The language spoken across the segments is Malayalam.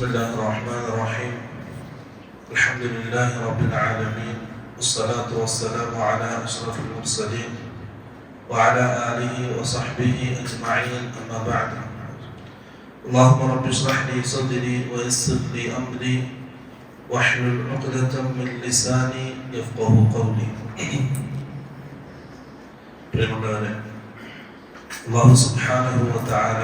بسم الله الرحمن الرحيم. الحمد لله رب العالمين، والصلاة والسلام على أشرف المرسلين وعلى آله وصحبه أجمعين، أما بعد. اللهم رب اشرح لي صدري ويسر لي أمري واحلل عقدة من لساني يفقه قولي. അല്ലാഹു സുബ്ഹാനഹു വ തആല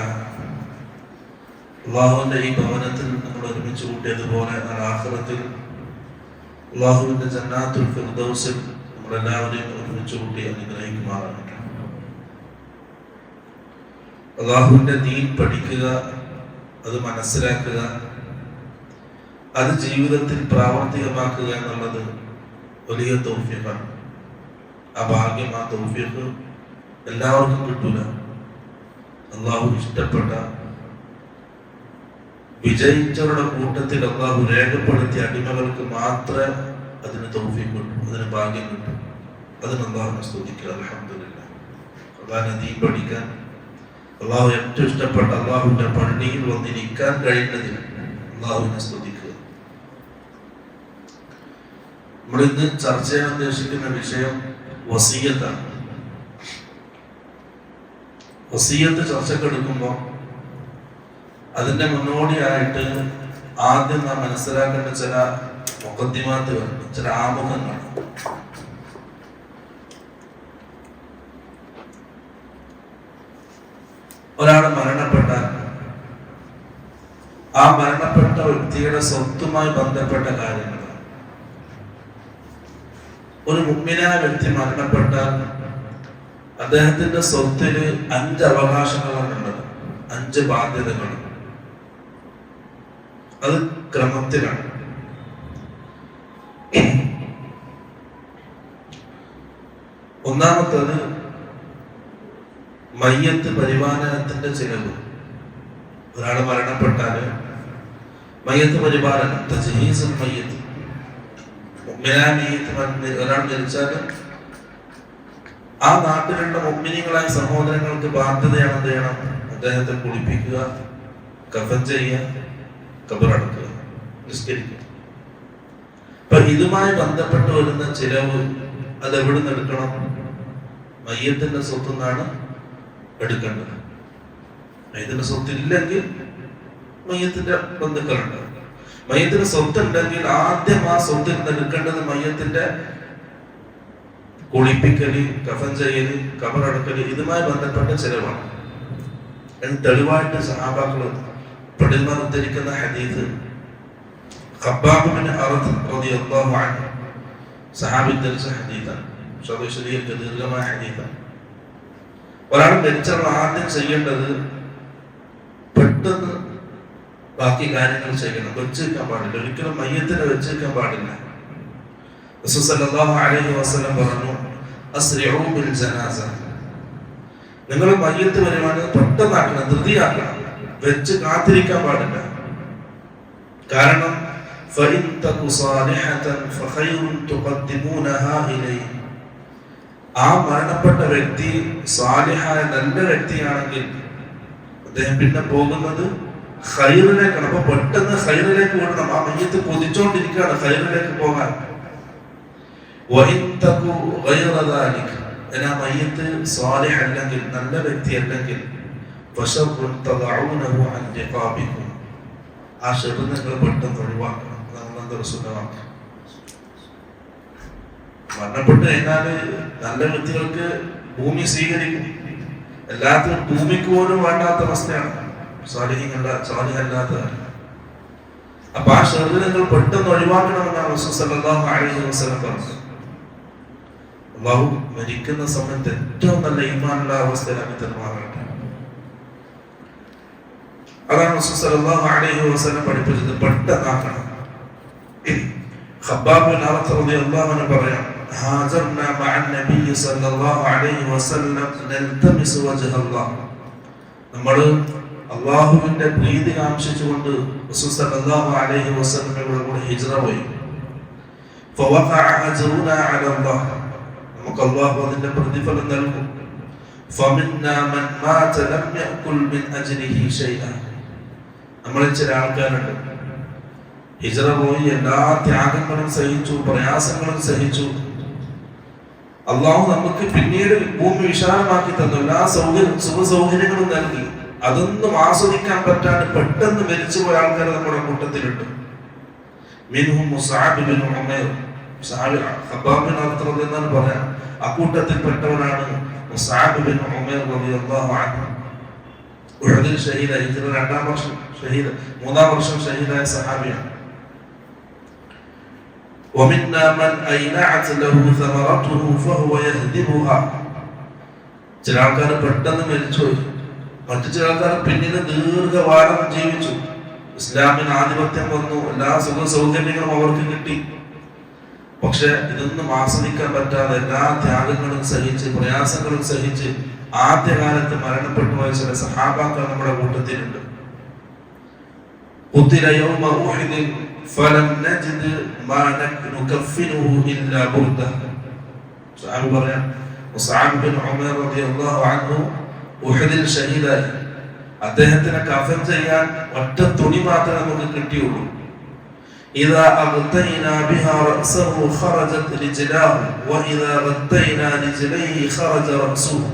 അല്ലാഹുവിന്റെ ഈ ഭവനത്തിൽ നമ്മൾ ഒരുമിച്ച് കൂട്ടിയതുപോലെ ആഖിറത്തിൽ അല്ലാഹുവിന്റെ ജന്നാത്തുൽ ഫിർദൗസിൽ നമ്മളെല്ലാവരെയും ഒരുമിച്ച് കൂട്ടി അനുഗ്രഹിക്കുമാറാകട്ടെ. അല്ലാഹുവിന്റെ ദീൻ പഠിക്കുക, അത് മനസ്സിലാക്കുക, അത് ജീവിതത്തിൽ പ്രാവർത്തികമാക്കുക എന്നുള്ളത് വലിയ തൗഫീഖാണ്. ആ ഭാഗ്യം, ആ തൗഫീഖ് എല്ലാവർക്കും കിട്ടൂല. അല്ലാഹു ഇഷ്ടപ്പെട്ട വിജയിച്ചവരുടെ കൂട്ടത്തിൽ അല്ലാഹു രേഖപ്പെടുത്തിയ അടിമകൾക്ക് മാത്രമേ അതിന് തൗഫീഖ് കിട്ടും, അതിന് ഭാഗ്യം കിട്ടും. അതിന് അല്ലാഹുവിനെ സ്തുതിക്കുക. അൽഹംദുലില്ലാഹ്. അല്ലാഹുവിനെ ദീൻ പഠിക്കാൻ, അല്ലാഹു ഏറ്റവും ഇഷ്ടപ്പെട്ട അല്ലാഹുവിന്റെ പള്ളിയിൽ വന്നിരിക്കാൻ കഴിയുന്നതിന് അല്ലാഹുവിനെ സ്തുതിക്കുക. നമ്മൾ ഇന്ന് ചർച്ച ചെയ്യാൻ ഉദ്ദേശിക്കുന്ന വിഷയം വസിയ്യത്താണ്. വസിയ്യത്ത് ചർച്ചക്കെടുക്കുമ്പോൾ അതിന്റെ മുന്നോടിയായിട്ട് ആദ്യം നാം മനസ്സിലാക്കേണ്ട ചില മുഖദ്ദിമാത്തുകൾ, ചില ആമുഖങ്ങൾ. ഒരാൾ മരണപ്പെട്ടാൽ ആ മരണപ്പെട്ട വ്യക്തിയുടെ സ്വത്തുമായി ബന്ധപ്പെട്ട കാര്യങ്ങൾ, ഒരു മുഅ്മിനായ വ്യക്തി മരണപ്പെട്ടാൽ അദ്ദേഹത്തിന്റെ സ്വത്തിന് 5 അവകാശങ്ങളാണുള്ളത്, 5 ബാധ്യതകൾ. അത് ക്രമത്തിലാണ്. ഒന്നാമത്തത് മയ്യത്ത് പരിപാലനത്തിന്റെ ചിലവ്. ഒരാൾ മരണപ്പെട്ടാല് മയ്യത്ത് പരിപാലനം, തജ്ഹീസുൽ മയ്യത്ത്. ഒരാൾ മരിച്ചാല് ആ നാട്ടിലുള്ള മുഅ്മിനീങ്ങളായ സഹോദരങ്ങൾക്ക് ബാധ്യതയാണ് എന്ത് ചെയ്യണം? അദ്ദേഹത്തെ കുളിപ്പിക്കുക, കഫൻ ചെയ്യുക, ഖബറടക്കുക, നിസ്കരിക്കുക. അപ്പൊ ഇതുമായി ബന്ധപ്പെട്ട് വരുന്ന ചിലവ് അത് എവിടെ നിന്ന് എടുക്കണം? മയ്യത്തിന്റെ സ്വത്ത് നിന്നാണ് എടുക്കേണ്ടത്. മയ്യത്തിന്റെ സ്വത്തില്ലെങ്കിൽ മയ്യത്തിന്റെ ബന്ധുക്കളുണ്ട്. മയ്യത്തിന് സ്വത്ത് ഉണ്ടെങ്കിൽ ആദ്യം ആ സ്വത്തിൽ നിന്ന് എടുക്കേണ്ടത് മയ്യത്തിന്റെ കുളിപ്പിക്കല്, കഫൻ ചെയ്യല്, ഖബറടക്കല്, ഇതുമായി ബന്ധപ്പെട്ട ചിലവാണ്. തെളിവായിട്ട് സഹാബാക്കൾ പണ്ഡിതന്മാർ ഉദ്ധരിക്കുന്ന ഹദീസ്, ഖബ്ബാബ് ബിൻ അറദ് റളിയല്ലാഹു അൻഹു സഹാബി ഉദ്ധരിച്ച ഹദീസാണ്. ദീർഘമായ ഹദീസാണ്. ഒരാൾ മരിച്ചാൽ ആദ്യം ചെയ്യേണ്ടത് പെട്ടെന്ന് ബാക്കി കാര്യങ്ങൾ ചെയ്യണം. വെച്ചേക്കാൻ പാടില്ല, ഒരിക്കലും മയ്യത്തിനെ വെച്ചേക്കാൻ പാടില്ല. റസൂൽ സല്ലല്ലാഹു അലൈഹി വസല്ലം പറഞ്ഞു, അസ്രിഉ ബിൽ ജനാസ. നിങ്ങൾ മയ്യത്ത് വരുവാണെങ്കിൽ പെട്ടെന്നാക്കണം, ധൃതിയാക്കണം, വെച്ച് കാത്തിരിക്കാൻ പാടില്ല. കാരണം ഫഇൻ തകു സാലിഹതൻ ഫഖൈറുൻ തുഖദ്ദിമൂനഹാ ഇലൈഹി. ആ മരണപ്പെട്ട വ്യക്തി സാലിഹായ നല്ല വ്യക്തിയാണെങ്കിൽ അദ്ദേഹം പിന്നെ പോകുന്നത് ഖൈറിലേക്കാണ്. അപ്പൊ പെട്ടെന്ന് ഖൈറിലേക്ക് ഓടണം. ആ മയ്യത്ത് കൊതിച്ചോണ്ടിരിക്കുകയാണ് ഖൈറിലേക്ക് പോകാൻ. മയ്യത്ത് സാലിഹ് അല്ലെങ്കിൽ നല്ല വ്യക്തി അല്ലെങ്കിൽ ആ ഷെർ നിങ്ങൾ പെട്ടെന്ന് ഒഴിവാക്കണം. മരണപ്പെട്ട് കഴിഞ്ഞാല് നല്ല വ്യക്തികൾക്ക് ഭൂമി സ്വീകരിക്കും. എല്ലാത്തിനും ഭൂമിക്ക് പോലും വേണ്ടാത്ത അവസ്ഥയാണ് സാലിഹല്ലാത്ത. അപ്പൊ ആ ഷെർ നിങ്ങൾ പെട്ടെന്ന് ഒഴിവാക്കണമെന്നാണ് റസൂൽ സല്ലല്ലാഹു അലൈഹി വസല്ലം പറഞ്ഞത്. അല്ലാഹു മരിക്കുന്ന സമയത്ത് ഏറ്റവും നല്ല ഈമാനുള്ള അവസ്ഥയിലാക്കി തരുമാറാകട്ടെ. അതാണ് റസൂൽ സല്ലല്ലാഹു അലൈഹി വസല്ലം പഠിപ്പിച്ചത്, പെട്ടെന്നാക്കണം. ഖബ്ബാബ് ബിൻ അറദ് റളിയല്ലാഹു അൻഹു പറയാം, ഹാജർനാ മഅൻ നബി സല്ലല്ലാഹു അലൈഹി വസല്ലം നൽതമിസു വജ്ഹല്ലാഹ്. നമ്മൾ അല്ലാഹുവിന്റെ പ്രീതി കാംക്ഷിച്ചുകൊണ്ട് റസൂൽ സല്ലല്ലാഹു അലൈഹി വസല്ലമയുടെ കൂടെ ഹിജ്റ പോയി. ഫവഖഅ അജ്റുനാ അലല്ലാഹ്. നമുക്ക് അല്ലാഹു അതിന്റെ പ്രതിഫലം നൽകും. ഫമിന്നാ മൻ മാത ലം യഅകുൽ മിൻ അജ്രിഹി ഷൈഅ. നമ്മളിൽ ചില ആൾക്കാരുണ്ട് ഹിജ്റ പോയി എല്ലാ ത്യാഗങ്ങളും സഹിച്ചു, പ്രയാസങ്ങളും സഹിച്ചു. അള്ളാഹു നമുക്ക് പിന്നീട് ഭൂമി വിശാലമാക്കി തന്നു, എല്ലാ സുഖ സൗകര്യങ്ങളും നൽകി. അതൊന്നും ആസ്വദിക്കാൻ പറ്റാണ്ട് പെട്ടെന്ന് മരിച്ചുപോയ ആൾക്കാർ നമ്മുടെ കൂട്ടത്തിലുണ്ട്. മിൻഹും Musab bin Umair, Khabbab bin Aratt റളിയല്ലാഹു അൻഹു പറയാം, അക്കൂട്ടത്തിൽപ്പെട്ടവനാണ് മുസ്അബ് ബിൻ ഉമൈർ റളിയല്ലാഹു അൻഹു. ഉഹദിൽ ഷഹീദായ, ഹിജ്റ 2-ാം വർഷം ഷഹീദ്, 3-ാം വർഷം ഷഹീദായ സഹാബിയാണ്. ومنا من أينعت له ثمرته فهو يهدمها. ചില ആൾക്കാർ പെട്ടെന്ന് മരിച്ചുപോയി, മറ്റു ചില ആൾക്കാർ പിന്നീട് ദീർഘകാലം ജീവിച്ചു. ഇസ്ലാമിന് ആധിപത്യം വന്നു, എല്ലാ സുഖ സൗകര്യങ്ങളും അവർക്ക് കിട്ടി. പക്ഷെ ഇതൊന്നും ആസ്വദിക്കാൻ പറ്റാതെ എല്ലാ ത്യാഗങ്ങളും സഹിച്ച്, പ്രയാസങ്ങളും സഹിച്ച് ആദ്യകാലത്ത് മരണപ്പെട്ടു പോയ ചില സഹാബാക്കൾ നമ്മുടെ കൂട്ടത്തിലുണ്ട്. ഖുതില യൗമ ഉഹദ് ഫലം നജിദ് മാ നുകഫിനുഹു ഇല്ലാ ബുർദ. സഹാബി പറയാം, മുസ്അബ് ബിൻ ഉമൈർ റളിയല്ലാഹു അൻഹു ഉഹദിൽ ഷഹീദായി. അദ്ദേഹത്തിനെ കഫൻ ചെയ്യാൻ ഒറ്റ തുണി മാത്രമേ നമുക്ക് കിട്ടിയുള്ളൂ. ഇദാ അഗ്തൈനാ ബിഹാ റഅസഹു ഖറജത് റിജ്ലാഹു വഇദാ ഗത്തൈനാ റിജ്ലൈഹി ഖറജ റഅസുഹു.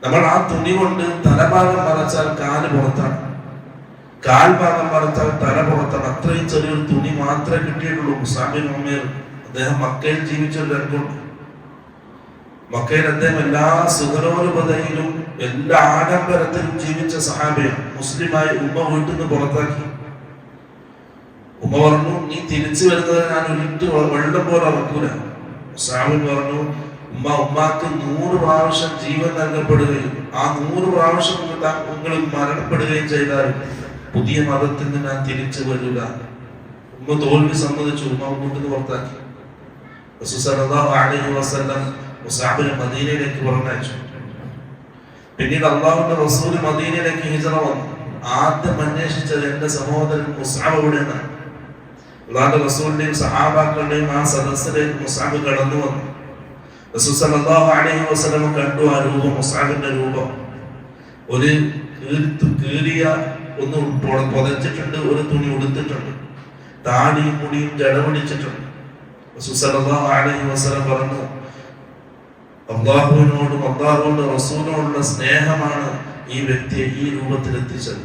നമ്മൾ ആ തുണി കൊണ്ട് തലഭാഗം മറച്ചാൽ കാല് പുറത്താണ്, കാൽഭാഗം മറച്ചാൽ തല പുറത്താണ്. അത്രയും ചെറിയൊരു തുണി മാത്രമേ കിട്ടിയിട്ടുള്ളൂ. മുസ്അബ് ബിൻ ഉമൈർ അദ്ദേഹം മക്കയിൽ ജീവിച്ചൊരു രംഗമുണ്ട്. മക്കയിൽ അദ്ദേഹം എല്ലാ സുഖലോലുപതയിലും എല്ലാ ആഡംബരത്തിലും ജീവിച്ച സഹാബിയാണ്. മുസ്ലിമായി ഉമ്മ വീട്ടിൽ നിന്ന് പുറത്താക്കി. ഉമ്മ പറഞ്ഞു, നീ തിരിച്ചു വരുന്നത് ഞാൻ ഒരിട്ട് വെള്ളം പോലെ ഇറക്കൂല. മുസ്അബ് പറഞ്ഞു, ഉമ്മാക്ക് 100 പ്രാവശ്യം ജീവൻ നൽകപ്പെടുകയും ആ 100 പ്രാവശ്യം നിങ്ങൾ മരണപ്പെടുകയും ചെയ്താൽ പുതിയ മതത്തിൽ നിന്ന് ഞാൻ തിരിച്ചു വരില്ല. ഉമ്മ തോൽവി സമ്മതിച്ചു, ഉമ്മ വീട്ടിൽ നിന്ന് പുറത്താക്കി. റസൂൽ സല്ലല്ലാഹു അലൈഹി വസല്ലം മുസ്അബിനെ മദീനയിലേക്ക് പറഞ്ഞയച്ചു. പിന്നീട് അള്ളാഹുവിന്റെ റസൂൽ മദീനയിലേക്ക് ഹിജ്റ വന്നു. ആദ്യം അന്വേഷിച്ചത് എന്റെ സഹോദരൻ മുസ്അബ് എവിടെയാണ്. അള്ളാഹുവിന്റെ റസൂലിന്റെയും സഹാബാക്കളുടെയും ആ സദസ്സിലേക്ക് മുസ്അബ് കടന്നു വന്നു. റസൂൽ സല്ലല്ലാഹു അലൈഹി വസല്ലം കണ്ടു ആ രൂപം, മുസ്അബിന്റെ രൂപം. ഒരു കീറിയ ഒന്ന് പുതച്ചിട്ടുണ്ട്, ഒരു തുണി ഉടുത്തിട്ടുണ്ട്, താടിയും മുടിയും ജടപിടിച്ചിട്ടുണ്ട്. റസൂൽ സല്ലല്ലാഹു അലൈഹി വസല്ലം പറഞ്ഞു, അള്ളാഹുവിനോടും അള്ളാഹുവിന്റെ റസൂലിനോടുള്ള സ്നേഹമാണ് ഈ വ്യക്തിയെ ഈ രൂപത്തിൽ എത്തിച്ചത്.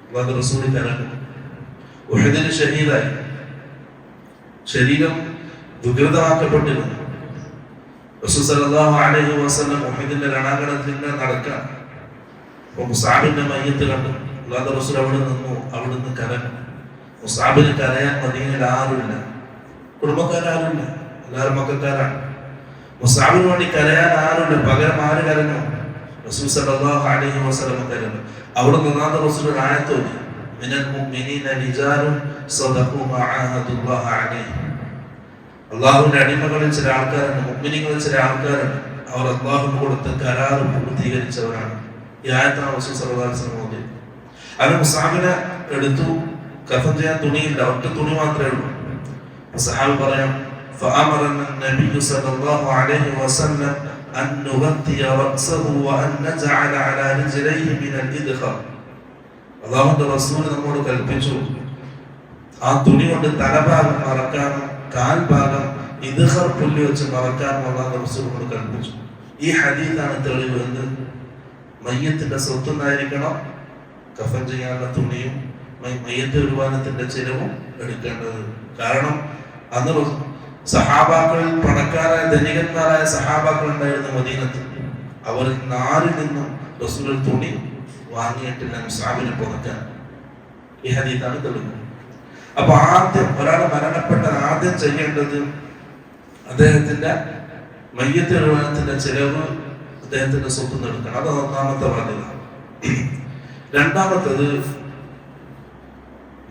അള്ളാഹുവിന്റെ റസൂൽ കരഞ്ഞു. ഉഹദിൽ ഷഹീദായി, ശരീരം ദുർഗതമാക്കപ്പെട്ടിരുന്നു. റസൂൽ സല്ലല്ലാഹു അലൈഹി വസല്ലം ഉഹദിന്റെ രണാങ്കണത്തിൽ നടക്കാൻ മുസ്അബിന്റെ മയ്യത്ത് കണ്ടു. അള്ളാഹുവിന്റെ റസൂൽ അവിടെ നിന്നു, അവിടുന്ന് കരഞ്ഞു. മുസ്അബിന് കരയാൻ മദീനയിൽ ആരുമില്ല, കുടുംബക്കാരാരുമില്ല, എല്ലാവരും മക്കൾക്കാരാണ്. മുസ്അബിന് വേണ്ടി കരയാൻ ആരുമില്ല, പകരം ആര് കരഞ്ഞു? റസൂൽ സല്ലല്ലാഹു അലൈഹി വസല്ലം കരഞ്ഞു. അവിടെ നിന്നാണ് റസൂൽ ആയത്ത് ഓതി, മിനൽ മുഅ്മിനീന റിജാലുൻ സദഖു മാ ആഹദുല്ലാഹി അലൈഹി. അള്ളാഹുവിന്റെ അടിമകളിൽ ചില ആൾക്കാരുണ്ട്, മുഅ്മിനീങ്ങളിൽ ചില ആൾക്കാരുണ്ട്, അവർ അള്ളാഹുവിന് കൊടുത്ത കരാർ പൂർത്തീകരിച്ചവരാണ്. ഈ ആയത്താണ് റസൂൽ സല്ലല്ലാഹു അലൈഹി വസല്ലം ഓതിയത്. അങ്ങനെ മുസ്അബിനെ എടുത്തു. കഫൻ ചെയ്യാൻ തുണിയില്ല, ഒറ്റ തുണി മാത്രമേ ഉള്ളൂ. സഹാബി പറയാം, فأمرنا النبي صلى الله عليه وسلم أن نغطي رأسه وأن نجعل على رجليه من الإدخار. അല്ലാഹുവിന്റെ റസൂൽ നമ്മോട് കൽപ്പിച്ചു, ആ തുണി കൊണ്ട് തലഭാഗം മറക്കാനും കാൽഭാഗം ഇദ്ഖാർ പുല്ല് വെച്ച് മറക്കാനും അല്ലാഹുവിന്റെ റസൂൽ നമ്മോട് കൽപ്പിച്ചു. ഈ ഹദീസാണ് തെളിവ്. എന്ത്? മയ്യത്തിന്റെ സ്വത്തുണ്ടായിരിക്കണം, കഫൻ ചെയ്യാനുള്ള തുണിയും മയ്യത്ത് വിരുവാനത്തിന്റെ ചിലവും എടുക്കേണ്ടത്. കാരണം അന്ന് സഹാബാക്കളിൽ പണക്കാരായ ധനികന്മാരായ സഹാബാക്കൾ ഉണ്ടായിരുന്ന മദീനത്ത്. അവർ 4 നിന്നും റസൂൽ തുണി വാങ്ങിയിട്ടില്ല മുസ്അബിനെ പുതക്കാൻ. ഈ ഹദീസാണ് തെളിവ്. അപ്പൊ ആദ്യം ഒരാൾ മരണപ്പെട്ട ആദ്യം ചെയ്യേണ്ടത് അദ്ദേഹത്തിന്റെ മയ്യത്ത് വിരുവാനത്തിന്റെ ചിലവ് അദ്ദേഹത്തിന്റെ സ്വത്ത് എടുക്കണം. അത് ഒന്നാമത്തെ ബാധ്യത. രണ്ടാമത്തത്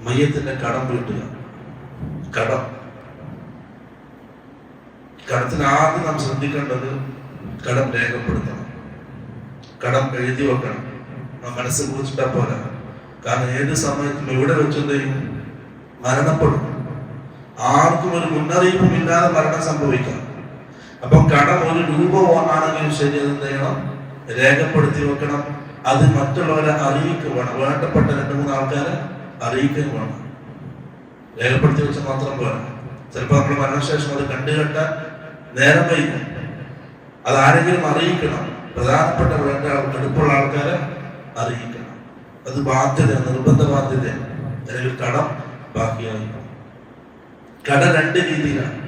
മയ്യത്തിന്റെ കടം വീട്ടുക. കടത്തിന് ആദ്യം നാം ശ്രദ്ധിക്കേണ്ടത് കടം രേഖപ്പെടുത്തണം, കടം എഴുതി വെക്കണം. മനസ്സ് കുറിച്ചിട്ടാ പോലെ. കാരണം ഏത് സമയത്തും എവിടെ വെച്ചെന്തെയും മരണപ്പെടും. ആർക്കും ഒരു മുന്നറിയിപ്പും ഇല്ലാതെ മരണം സംഭവിക്കാം. അപ്പം കടം 1 രൂപ ആണെങ്കിലും ശരി, എന്ത് ചെയ്യണം? രേഖപ്പെടുത്തി വെക്കണം. അത് മറ്റുള്ളവരെ അറിയിക്കുക വേണം. വേണ്ടപ്പെട്ട 2-3 ആൾക്കാരെ അറിയിക്കുകയും വേണം. രേഖപ്പെടുത്തി വെച്ചാൽ മാത്രം പോരാ. ചിലപ്പോൾ നമ്മൾ മരണശേഷം അത് കണ്ടുകെട്ടാൻ നേരം വൈകും. അത് ആരെങ്കിലും അറിയിക്കണം. പ്രധാനപ്പെട്ട വേണ്ട എടുപ്പുള്ള ആൾക്കാരെ അറിയിക്കണം. അത് ബാധ്യത, നിർബന്ധ ബാധ്യത. അല്ലെങ്കിൽ കടം ബാക്കിയായി. കട രണ്ട് രീതിയിലാണ്.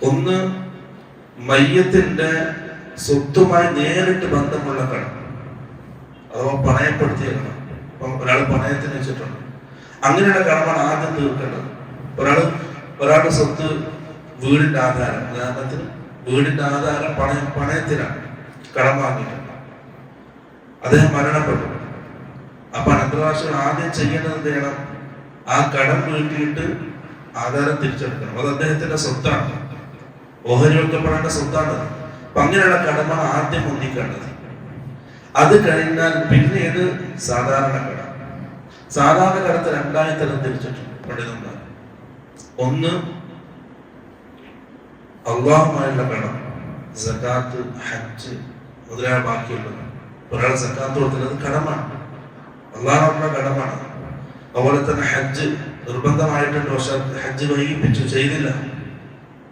ഒന്ന്, മയ്യത്തിന്റെ സ്വത്തുമായി നേരിട്ട് ബന്ധമുള്ള കടം, അഥവാ പണയപ്പെടുത്തിയ കടം. ഇപ്പം ഒരാൾ പണയത്തിന് വെച്ചിട്ടുണ്ട്, അങ്ങനെയുള്ള കടമാണ് ആദ്യം തീർക്കേണ്ടത്. ഒരാളുടെ സ്വത്ത് വീടിന്റെ ആധാരം, ഉദാഹരണത്തിന് വീടിന്റെ ആധാരം പണയത്തിലാണ്, കടം വാങ്ങിയിട്ടുണ്ട്, അദ്ദേഹം മരണപ്പെട്ടു. അപ്പൊ അനന്തരാശികൾ ആദ്യം ചെയ്യേണ്ടത് എന്ത് ചെയ്യണം? ആ കടം വീട്ടിയിട്ട് ആധാരം തിരിച്ചെടുക്കണം. അത് അദ്ദേഹത്തിന്റെ സ്വത്താണ്, ഓഹരി വെക്കപ്പെടേണ്ട സ്വത്താണ്. അപ്പൊ അങ്ങനെയുള്ള കടമാണ് ആദ്യം ഒന്നിക്കേണ്ടത്. അത് കഴിഞ്ഞാൽ പിന്നീട് സാധാരണ കടം. സാധാരണ കടത്തെ രണ്ടായി തരം തിരിച്ചിട്ടുണ്ട്. ഒന്ന്, അള്ളാഹുമായുള്ള കടം, സകാത്ത്, ഹജ്ജ് മുതലായ ബാക്കിയുള്ളത്. ഒരാൾ സക്കാത്ത് കൊടുക്കുന്നത് കടമാണ്, അള്ളാഹുവിന്റെ കടമാണ്. അതുപോലെ തന്നെ ഹജ്ജ് നിർബന്ധമായിട്ടുണ്ട്, പക്ഷെ ഹജ്ജ് വൈകിപ്പിച്ചു, ചെയ്തില്ല.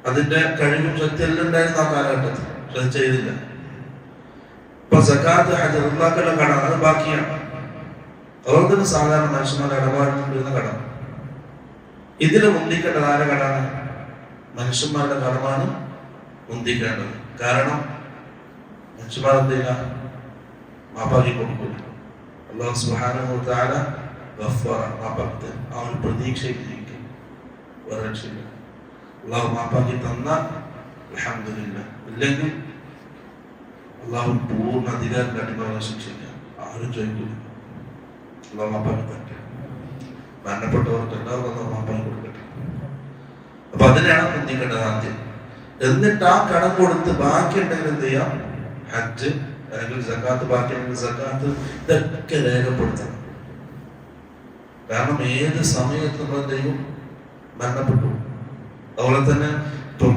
അതിന്റെ കഴിവും ശക്തിയെല്ലാം ഉണ്ടായിരുന്നു ആ കാലഘട്ടത്തിൽ, പക്ഷെ അത് ചെയ്തില്ല. ഇപ്പൊ സക്കാത്ത്, ഹജ്ജ് അള്ളാഹുള്ള കടം, അത് ബാക്കിയാണ്. അതുപോലെ തന്നെ സാധാരണ മനുഷ്യന്മാരുടെ ഇടപാടിൽ കടം. ഇതിന് മുന്തിക്കേണ്ടത് ആരുടെ കടമാണ്? മനുഷ്യന്മാരുടെ കടമാണ് മുന്തിക്കേണ്ടത്. കാരണം മനുഷ്യന്മാർ എന്തില്ല മാപ്പാക്കി കൊടുക്കില്ല. അല്ലാഹു സുബ്ഹാനഹു വ തആല ഗഫാറ, മാപ്പാക്കി ആ ഒരു പ്രതീക്ഷയിൽ ജീവിക്കും, വേറെ രക്ഷയില്ല. അള്ളാഹു മാപ്പാക്കി തന്ന അൽഹംദുലില്ലാഹ്, ഇല്ലെങ്കിൽ അള്ളാഹു പൂർണ്ണ അധികാരം അടിമകളെ ശിക്ഷിക്കാം. ആരും ചോദിക്കില്ല. അള്ളാഹു മാപ്പാക്കി തരട്ടെ, മരണപ്പെട്ടവർക്ക് എല്ലാവർക്കും മാപ്പാക്കി കൊടുക്കട്ടെ. അപ്പൊ അതിനാണ് മുന്തിക്കേണ്ടത് ആദ്യം. എന്നിട്ട് ആ കടം കൊടുത്ത് ബാക്കി ഉണ്ടെങ്കിൽ എന്ത് ചെയ്യാം? ഹജ്ജ് അല്ലെങ്കിൽ സക്കാത്ത്, ബാക്കിയുണ്ടെങ്കിൽ സക്കാത്ത്, ഇതൊക്കെ രേഖപ്പെടുത്തണം. കാരണം ഏത് സമയത്ത് നമ്മൾ എന്ത് ചെയ്യും? മരണപ്പെട്ടു. അതുപോലെ തന്നെ ഇപ്പം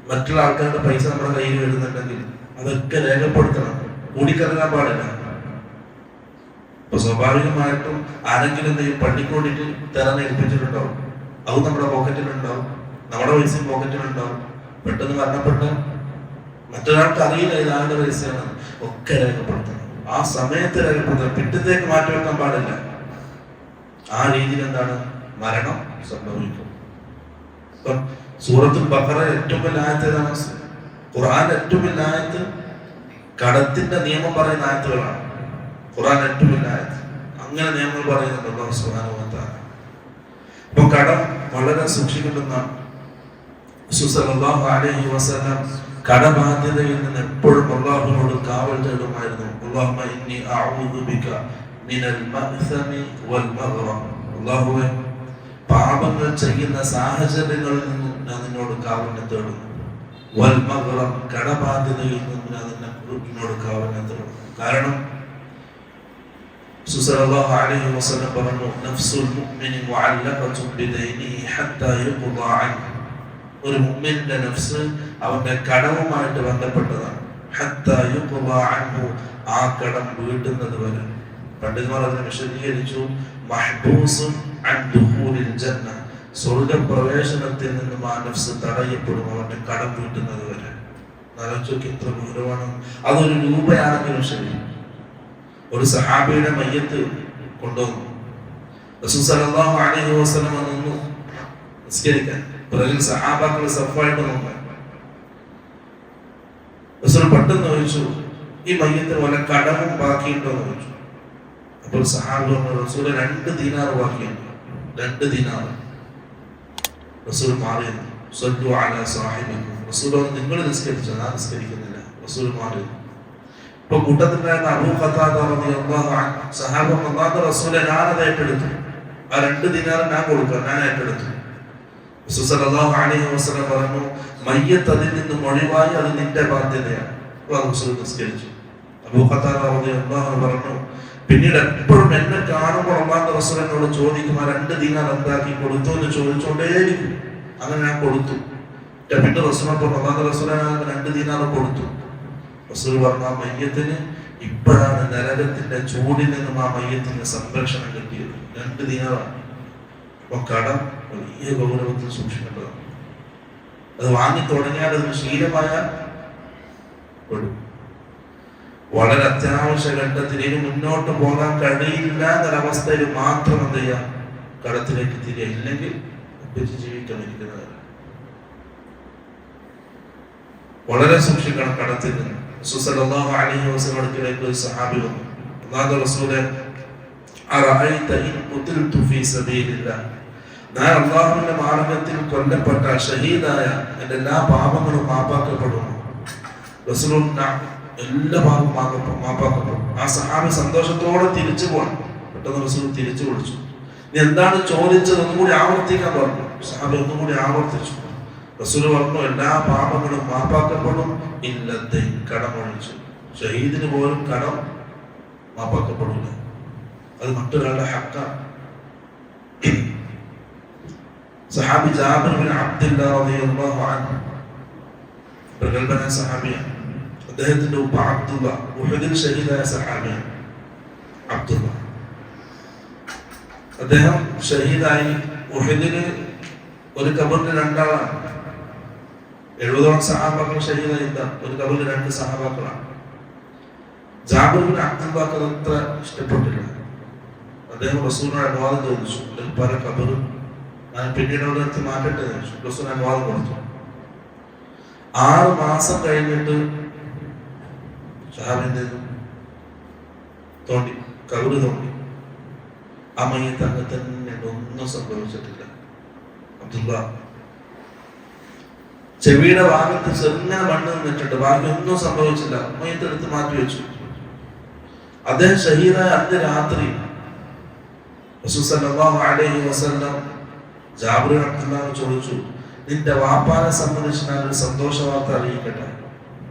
മറ്റുള്ള ആൾക്കാരുടെ പൈസ നമ്മുടെ കയ്യിൽ വരുന്നുണ്ടെങ്കിൽ അതൊക്കെ രേഖപ്പെടുത്തണം, കൂടിക്കറങ്ങാൻ പാടില്ല. ഇപ്പൊ സ്വാഭാവികമായിട്ടും ആരെങ്കിലും എന്ത് ചെയ്യും? പള്ളിക്കൂടിയിട്ട് തരാൻ ഏൽപ്പിച്ചിട്ടുണ്ടാവും, അത് നമ്മുടെ പോക്കറ്റിലുണ്ടാവും, നമ്മുടെ പൈസയും പോക്കറ്റിലുണ്ടാവും. പെട്ടെന്ന് മരണപ്പെട്ട് മറ്റൊരാൾക്ക് അറിയില്ല ഇത് ആരുടെ പൈസയാണ്, ഒക്കെ രേഖപ്പെടുത്തണം. ആ സമയത്ത് രേഖപ്പെടുത്തണം, പിറ്റത്തേക്ക് മാറ്റി വെക്കാൻ പാടില്ല. ആ രീതിയിൽ എന്താണ് മരണം സംഭവിക്കും. ഇപ്പം സൂറത്തുൽ ബഖറ ഏറ്റവും വലിയ ആയത്ത് ഏതാണ്? ഖുർആൻ ഏറ്റവും വലിയ ആയത്ത് കടത്തിന്റെ നിയമം പറയുന്ന ആയത്തുകളാണ്. ഖുർആൻ ഏറ്റവും വലിയ ആയത്ത്. അങ്ങനെ നിയമങ്ങൾ പറയുന്നുണ്ട് അല്ലാഹു സുബ്ഹാനഹു വ തആല. അപ്പൊ കടം വളരെ സൂക്ഷിക്കണമെന്നാണ്. സല്ലല്ലാഹു അലൈഹി വസല്ലം കടബാധ്യതയിൽ നിന്ന് എപ്പോഴും അല്ലാഹുവിനോട് കാവൽ തേടുമായിരുന്നു. അല്ലാഹുമ്മ ഇന്നി അഊദു ബിക മിനൽ മഅ്സമി വൽ മഗ്റം. അല്ലാഹുവേ, പാപങ്ങൾ ചെയ്യുന്ന സാഹചര്യങ്ങളിൽ നിന്നും ഞാൻ നിന്നോട് കാവലിനെ തേടുന്നു. വൽ മഗ്റം, കടബാധ്യതയിൽ നിന്നും ഞാൻ നിന്നോട് കാവലിനെ തേടുന്നു. കാരണം സല്ലല്ലാഹു അലൈഹി വസല്ലം പറഞ്ഞു, നഫ്സുൽ മുഅ്മിനി മുഅല്ലഖത്തുൻ ബിദൈനിഹി ഹത്താ യുഖ്ദാ അൻഹു. ഒരു മുഅ്മിന്റെ നഫ്സ് അവന്റെ കടവുമായിട്ട് ബന്ധപ്പെട്ടതാണ്. ഹത്താ യുഖ്ദാ അൻഹു, ആ കടം വീട്ടുന്നത് വരെ. പണ്ഡിതന്മാർ അതിനെ വിശദീകരിച്ചു, മഹ്ബൂസുൻ അൻ ദുഖൂലിൽ ജന്ന, സ്വർഗ്ഗപ്രവേശനത്തിൽ നിന്നും ആ നഫ്സ് തടയപ്പെടും അവന്റെ കടം വീട്ടുന്നത് വരെ. ആലോചിച്ച് എത്ര ഗൗരവമാണ്. അതൊരു രൂപയാണെങ്കിലും ശരി. ഒരു സഹാബിയുടെ മയ്യത്ത് കൊണ്ടുവന്നു, റസൂൽ സല്ലല്ലാഹു അലൈഹി വസല്ലം നിന്നു നിസ്കരിക്കാൻ. പിറകിൽ സഹാബാക്കൾ സഫായിട്ട് നോക്കാൻ. റസൂൽ പെട്ടെന്ന് ചോദിച്ചു, ഈ മയ്യത്തിന് വല്ല കടവും ബാക്കിയുണ്ടോ എന്ന് ചോദിച്ചു. അപ്പോൾ സഹാബി പറഞ്ഞു, റസൂൽ 2 ദീനാർ ബാക്കിയുണ്ട്, 2 ദീനാർ. റസൂൽ മാറി, സല്ലു അലാ സാഹിബിക്കും. റസൂൽ നിങ്ങൾ നിസ്കരിച്ചോ? ഞാൻ നിസ്കരിക്കുന്നില്ല. റസൂൽ മാറി. ഇപ്പൊ കൂട്ടത്തിലുണ്ടായിരുന്ന അബൂ ഖതാദ റളിയല്ലാഹു അൻഹു സഹാബ അല്ലാഹുവിന്റെ റസൂലെ, ഞാനത് ഏറ്റെടുത്തു, ആ 2 ദിനാർ ഞാൻ കൊടുക്കാം, ഞാൻ ഏറ്റെടുത്തു. റസൂൽ സല്ലല്ലാഹു അലൈഹി വസല്ലം പറഞ്ഞു, മയ്യത്ത് അതിൽ നിന്നും ഒഴിവായി, അത് നിന്റെ ബാധ്യതയാണ്. റസൂൽ നിസ്കരിച്ചു. അബൂ ഖതാദ റളിയല്ലാഹു അൻഹു പറഞ്ഞു, പിന്നീട് എപ്പോഴും എന്നെ കാണുമ്പോൾ അല്ലാഹുവിന്റെ റസൂൽ എന്നോട് ചോദിക്കും, ആ 2 ദിനാർ എന്താക്കി കൊടുത്തു എന്ന് ചോദിച്ചുകൊണ്ടേയിരിക്കും. അങ്ങനെ ഞാൻ കൊടുത്തു. പിന്നെ റസൂൽ അല്ലാഹുവിന്റെ റസൂലെ 2 ദിനാർ കൊടുത്തു. റസൂൽ പറഞ്ഞു, ആ മയ്യത്തിന് ഇപ്പോഴാണ് നരകത്തിന്റെ ചൂടിൽ നിന്നും ആ മയ്യത്തിന് സംരക്ഷണം കിട്ടിയത്. 2 ദിനാറാണ്. അപ്പൊ കടം വലിയ ഗൗരവത്തിൽ സൂക്ഷിക്കേണ്ടതാണ്. അത് വാങ്ങി തുടങ്ങിയാൽ അതിന് ശീലമായാൽ പെടും. വളരെ അത്യാവശ്യ ഘട്ടത്തിൽ ഇനി മുന്നോട്ട് പോകാൻ കഴിയില്ല എന്നൊരവസ്ഥയിൽ മാത്രം എന്ത് ചെയ്യാം, കടത്തിലേക്ക് തിരികെ. ഇല്ലെങ്കിൽ ഒപ്പിച്ച് ജീവിക്കാൻ ഇരിക്കുന്നവർ വളരെ സൂക്ഷിക്കണം കടത്തിൽ നിന്ന്. സല്ലല്ലാഹു അലൈഹി വസല്ലം അടുക്കലേക്ക് ഒരു സഹാബി വന്നു. അല്ലാഹുവിന്റെ റസൂലേ, അറഅയ്ത ഇൻ ഖുതിൽതു ഫീ സബീലില്ലാഹ്, ഞാൻ അല്ലാഹുവിന്റെ മാർഗ്ഗത്തിൽ കൊല്ലപ്പെട്ട ഷഹീദായ എൻ്റെ എല്ലാ പാപങ്ങളും മാപ്പാക്കപ്പെടുന്നു. റസൂലുള്ളാഹി എല്ലാ പാപവും മാപ്പാക്കപ്പെടും. ആ സഹാബി സന്തോഷത്തോടെ തിരിച്ചു പോകണം. പെട്ടെന്ന് റസൂൽ തിരിച്ചു വിളിച്ചു. നീ എന്താണ് ചോദിച്ചത് ഒന്നും കൂടി ആവർത്തിക്കാൻ പറഞ്ഞു. സഹാബി ഒന്നും കൂടി ആവർത്തിച്ചു. റസൂൽ പറഞ്ഞു, എല്ലാ പാപങ്ങളും മാപ്പാക്കപ്പെടും, ഇല്ലത്തെ കടമൊഴിച്ചു. ഷഹീദിന് പോലും കടം മാപ്പാക്കപ്പെടില്ല. അത് മറ്റൊരാളുടെ ഹക്കാണ്. സഹാബി ജാബിർ ബിൻ അബ്ദുല്ലാ റളിയല്ലാഹു അൻഹു പ്രഗൽഭനായ സഹാബിയാണ്. അദ്ദേഹത്തിന്റെ ഉപ്പ അബ്ദുള്ള ഉഹദിൽ ഷഹീദായ സഹാബിയാണ്. അബ്ദുള്ള അദ്ദേഹം ഷഹീദായി. ഉഹദില് ഒരു കബറിൽ രണ്ടാളാണ്. 70 സഹാബാക്കൾ ഷഹീദായി. ഒരു കബറിൽ 2 സഹാബാക്കളാണ്. ജാബിർ ബിൻ അബ്ദുള്ളക്ക് അത്ര ഇഷ്ടപ്പെട്ടില്ല. അദ്ദേഹം റസൂലിനോട് അനുവാദം ചോദിച്ചു, പല കബറും ഞാൻ പിന്നീട് അവിടെ എടുത്ത് മാറ്റട്ടെ ചോദിച്ചു. റസൂൽ അനുവാദം കൊടുത്തു. 6 മാസം കഴിഞ്ഞിട്ട് സഹാബി തോണ്ടി, കബറ് തോണ്ടി. ആ മയ്യത്ത് അങ്ങ് തന്നെ ഒന്നും സംഭവിച്ചിട്ടില്ല. അബ്ദുള്ള ചെവിയുടെ ഭാഗത്ത് ചെറുങ്ങനെ മണ്ണ് നിന്നിട്ടുണ്ട്. ബാക്കി ഒന്നും സംഭവിച്ചില്ല. മയ്യത്ത് എടുത്ത് മാറ്റി വെച്ചു. അദ്ദേഹം ഷഹീദായ അന്ന് രാത്രി റസൂൽ സല്ലല്ലാഹു അലൈഹി വസല്ലം ജാബിർ ബിൻ അബ്ദുല്ലാഹ് ചോദിച്ചു, നിന്റെ വാപ്പാനെ സംബന്ധിച്ച് ഞാൻ ഒരു സന്തോഷ വാർത്ത അറിയിക്കട്ടെ?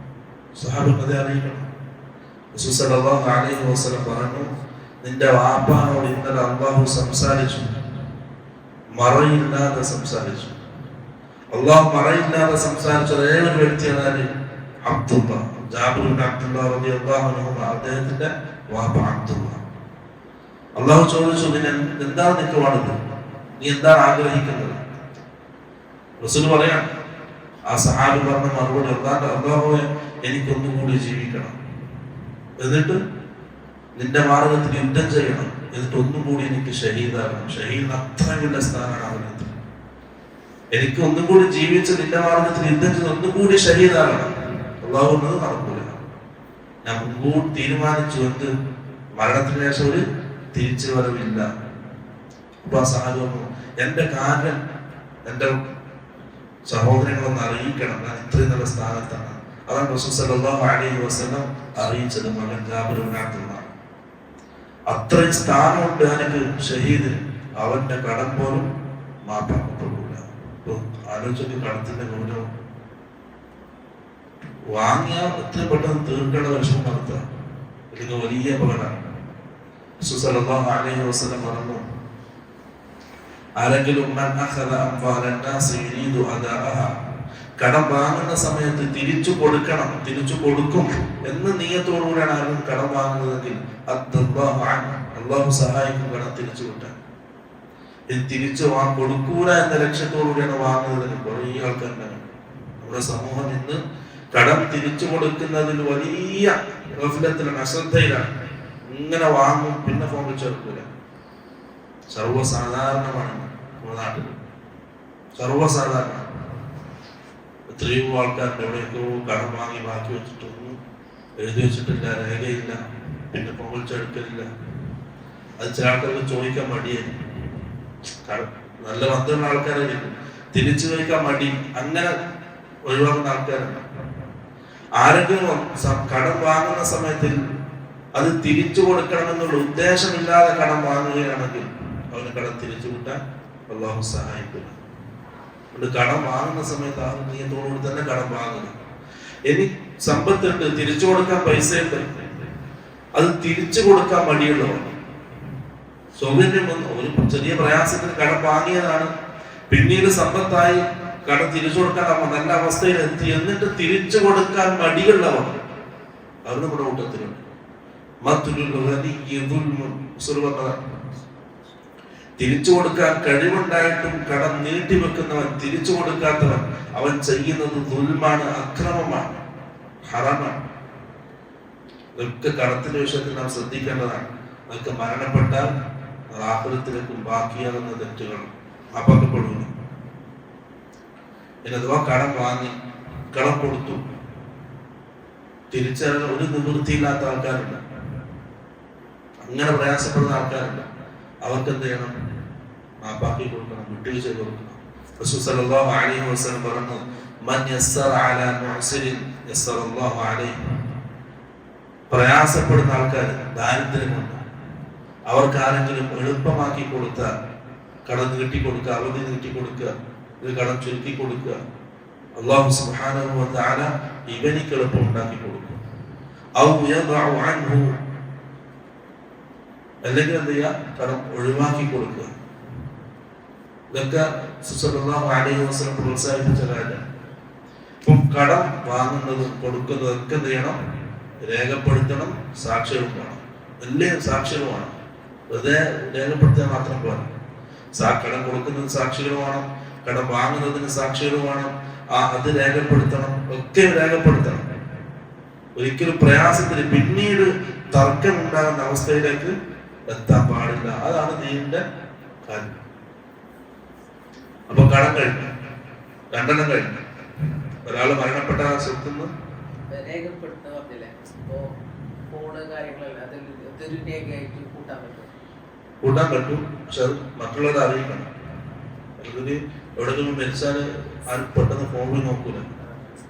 സഹാബി അതേ അറിയിക്കണം. റസൂൽ സല്ലല്ലാഹു അലൈഹി വസല്ലം പറഞ്ഞു, നിന്റെ വാപ്പാനോട് ഇന്നലെ അല്ലാഹു സംസാരിച്ചു, മറയില്ലാതെ സംസാരിച്ചു. അല്ലാഹു മറയില്ലാതെ സംസാരിച്ച ഒരേ ഒരു വ്യക്തിയാണ് അബ്ദുള്ള, ജാബിർ ബിൻ അബ്ദുല്ലാഹ് റളിയല്ലാഹു അൻഹു. അദ്ദേഹത്തിന്റെ വാപ്പ അബ്ദുള്ള. അല്ലാഹു ചോദിച്ചു, എന്താണ് നിനക്ക് വേണ്ടത്? നീ എന്താണ് ആഗ്രഹിക്കുന്നത്? റസൂൽ പറയാം, ആ സഹാബി പറഞ്ഞ മറുപടി, അല്ലാഹുവേ, എനിക്കൊന്നുകൂടി ജീവിക്കണം, എന്നിട്ട് നിന്റെ മാർഗത്തിൽ യുദ്ധം ചെയ്യണം, എന്നിട്ട് ഒന്നും കൂടി എനിക്ക് ഷഹീദാകണം. ഷഹീദിന് അത്ര വലിയ സ്ഥാനമാണ് അവനത്തിൽ. എനിക്ക് ഒന്നും കൂടി ജീവിച്ച് നിന്റെ മാർഗത്തിൽ യുദ്ധം ചെയ്ത് ഒന്നും കൂടി ഷഹീദാകണം. അല്ലാഹു എന്നത് നടക്കൂല. ഞാൻ മുൻകൂട്ടി തീരുമാനിച്ചു, എന്ത് മരണത്തിന് ശേഷം ഒരു തിരിച്ചു വരവില്ല. അപ്പൊ ആ സാഹചര്യം എന്റെ കാര്യം എന്റെ സഹോദരങ്ങളൊന്ന് അറിയിക്കണം, ഞാൻ ഇത്രയും നല്ല സ്ഥാനത്താണ്. അതാണ് റസൂൽ സല്ലല്ലാഹു അലൈഹി വസല്ലം അറിയിച്ചത് മകൻ ജാബിർ ബിൻ അബ്ദുല്ലാഹ്. അത്രയും സ്ഥാനമുണ്ട് എനിക്ക് ഷഹീദിന്. അവന്റെ കടം പോലും മാപ്പാക്കപ്പെടില്ല. ആലോചിച്ച് കടത്തിന്റെ ഗൗരവം. വാങ്ങിയ എത്രയും പെട്ടെന്ന് തീർക്കേണ്ട വിഷമം നടത്തുക, ഇതിന് വലിയ അപകടമാണ്. റസൂൽ സല്ലല്ലാഹു അലൈഹി വസല്ലം പറഞ്ഞു, ആരെങ്കിലും കടം വാങ്ങുന്ന സമയത്ത് തിരിച്ചു കൊടുക്കണം, തിരിച്ചു കൊടുക്കും എന്ന് നീയത്തോടുകൂടിയാണ് ആരും കടം വാങ്ങുന്നതെങ്കിൽ അല്ലാഹു സഹായിക്കും കടം തിരിച്ചു കിട്ടാൻ. ഇത് തിരിച്ചു കൊടുക്കൂല എന്ന ലക്ഷ്യത്തോടുകൂടിയാണ് വാങ്ങുന്നതെങ്കിൽ കുറേ ആൾക്കാരുണ്ടാകും. നമ്മുടെ സമൂഹം ഇന്ന് കടം തിരിച്ചു കൊടുക്കുന്നതിൽ വലിയ ഗഫലത്തിലാണ്, അശ്രദ്ധയിലാണ്. ഇങ്ങനെ വാങ്ങും, പിന്നെ ഫോൺ വെച്ചെടുക്കൂല. സർവ്വസാധാരണമാണ് നമ്മുടെ നാട്ടിൽ, സർവ്വസാധാരണ. എത്രയോ ആൾക്കാരുടെ എവിടെയൊക്കെ കടം വാങ്ങി ബാക്കി വെച്ചിട്ടൊന്നും എഴുതി വെച്ചിട്ടില്ല, രേഖയില്ല, പിന്നെ ഫോൺ വിളിച്ചെടുക്കലില്ല. അത് ചില ആൾക്കാർക്ക് ചോദിക്കാൻ മടിയായിരിക്കും. നല്ല ബന്ധമുള്ള ആൾക്കാരായിരിക്കും, തിരിച്ചു ചോദിക്കാൻ മടി, അങ്ങനെ ഒഴിവാക്കുന്ന ആൾക്കാരുണ്ട്. ആരെങ്കിലും കടം വാങ്ങുന്ന സമയത്തിൽ അത് തിരിച്ചു കൊടുക്കണമെന്നുള്ള ഉദ്ദേശമില്ലാതെ കടം വാങ്ങുകയാണെങ്കിൽ അവന് കടം തിരിച്ചു കിട്ടാൻ അല്ലാഹു സഹായിക്കില്ല. അതുകൊണ്ട് കടം വാങ്ങുന്ന സമയത്ത് ആ നീയത്തോടുകൂടി തന്നെ കടം വാങ്ങുക. ഇനി സമ്പത്തുണ്ട്, തിരിച്ചു കൊടുക്കാൻ പൈസയുണ്ട്, അത് തിരിച്ചു കൊടുക്കാൻ മടിയുള്ളവർ, സൗകര്യം വന്നു ഒരു ചെറിയ പ്രയാസത്തിന് കടം വാങ്ങിയതാണ്, പിന്നീട് സമ്പത്തായി കടം തിരിച്ചു കൊടുക്കാൻ നല്ല അവസ്ഥയിൽ എത്തി, എന്നിട്ട് തിരിച്ചു കൊടുക്കാൻ മടിയുള്ളവർ, അത് നമ്മുടെ കൂട്ടത്തിലുണ്ട്. തിരിച്ചു കൊടുക്കാൻ കഴിവുണ്ടായിട്ടും കടം നീട്ടിവെക്കുന്നവൻ, തിരിച്ചു കൊടുക്കാത്തവൻ, അവൻ ചെയ്യുന്നത് ദുൽമാണ്, അക്രമമാണ്, ഹറാമാണ്. ഇതൊക്കെ കടത്തിന്റെ വിഷയത്തിൽ നാം ശ്രദ്ധിക്കേണ്ടതാണ്. അതൊക്കെ മരണപ്പെട്ടാൽ ആഖിറത്തിലേക്കും ബാക്കിയാകുന്ന തെറ്റുകൾ അപകടപ്പെടുന്നു. പിന്നെ അഥവാ കടം വാങ്ങി, കടം കൊടുത്തു, തിരിച്ചറിയാൻ ഒരു നിവൃത്തിയില്ലാത്ത ആൾക്കാരുണ്ട്, അങ്ങനെ പ്രയാസപ്പെടുന്ന ആൾക്കാരുണ്ട്. അവർക്ക് എന്ത് ചെയ്യണം? മാപ്പാക്കി കൊടുക്കണം, വിട്ടുവീഴ്ച കൊടുക്കണം. റസൂൽ സല്ലല്ലാഹു അലൈഹി വസല്ലം പറഞ്ഞു, മൻ യസ്സറ അലാ മുഅ്സിരിൻ യസ്സറല്ലാഹു അലൈഹി. പ്രയാസപ്പെടുന്ന ആൾക്കാർ, ദാരിദ്ര്യമുണ്ട്, അവർക്ക് ആരെങ്കിലും എളുപ്പമാക്കി കൊടുത്താൽ, കടം നീട്ടി കൊടുക്കുക, അവധി നീട്ടി കൊടുക്കുക, ഇത് കടം ചുരുക്കി കൊടുക്കുക, അല്ലാഹു സുബ്ഹാനഹു വ തആല ഇവനിക്ക് എളുപ്പം ഉണ്ടാക്കി കൊടുക്കും. ഔ യദഉ അൻഹു, അല്ലെങ്കിൽ എന്ത് ചെയ്യുക? കടം ഒഴിവാക്കി കൊടുക്കുക. ഇതൊക്കെ സല്ലല്ലാഹു അലൈഹി വസല്ലം പ്രോത്സാഹിപ്പിച്ച കാര്യമാണ്. ഇപ്പം കടം വാങ്ങുന്നതും കൊടുക്കുന്നതും ഒക്കെ എന്ത് ചെയ്യണം? രേഖപ്പെടുത്തണം, സാക്ഷ്യവും വേണം. വലിയ സാക്ഷ്യവുമാണ്, വെറുതെ രേഖപ്പെടുത്താൻ മാത്രം പോരാ. കടം കൊടുക്കുന്നതിന് സാക്ഷികൾ വേണം, കടം വാങ്ങുന്നതിന് സാക്ഷികൾ വേണം, അത് രേഖപ്പെടുത്തണം, ഒക്കെ രേഖപ്പെടുത്തണം. ഒരിക്കലും പ്രയാസത്തിന് പിന്നീട് തർക്കമുണ്ടാകുന്ന അവസ്ഥയിലേക്ക് എത്താൻ പാടില്ല. അതാണ് ദീനിന്റെ കാര്യം. അപ്പൊ കടം കഴിഞ്ഞു, രണ്ടെണ്ണം കഴിഞ്ഞു. ഒരാള് മരണപ്പെട്ട സ്വത്തുനിന്ന് കൂട്ടാൻ പറ്റും, പക്ഷെ അത് മറ്റുള്ളവരെ അറിയിക്കണം. അല്ലെങ്കിൽ എവിടെയെങ്കിലും മരിച്ചാല് ആരും പെട്ടെന്ന് ഫോണിൽ നോക്കൂല,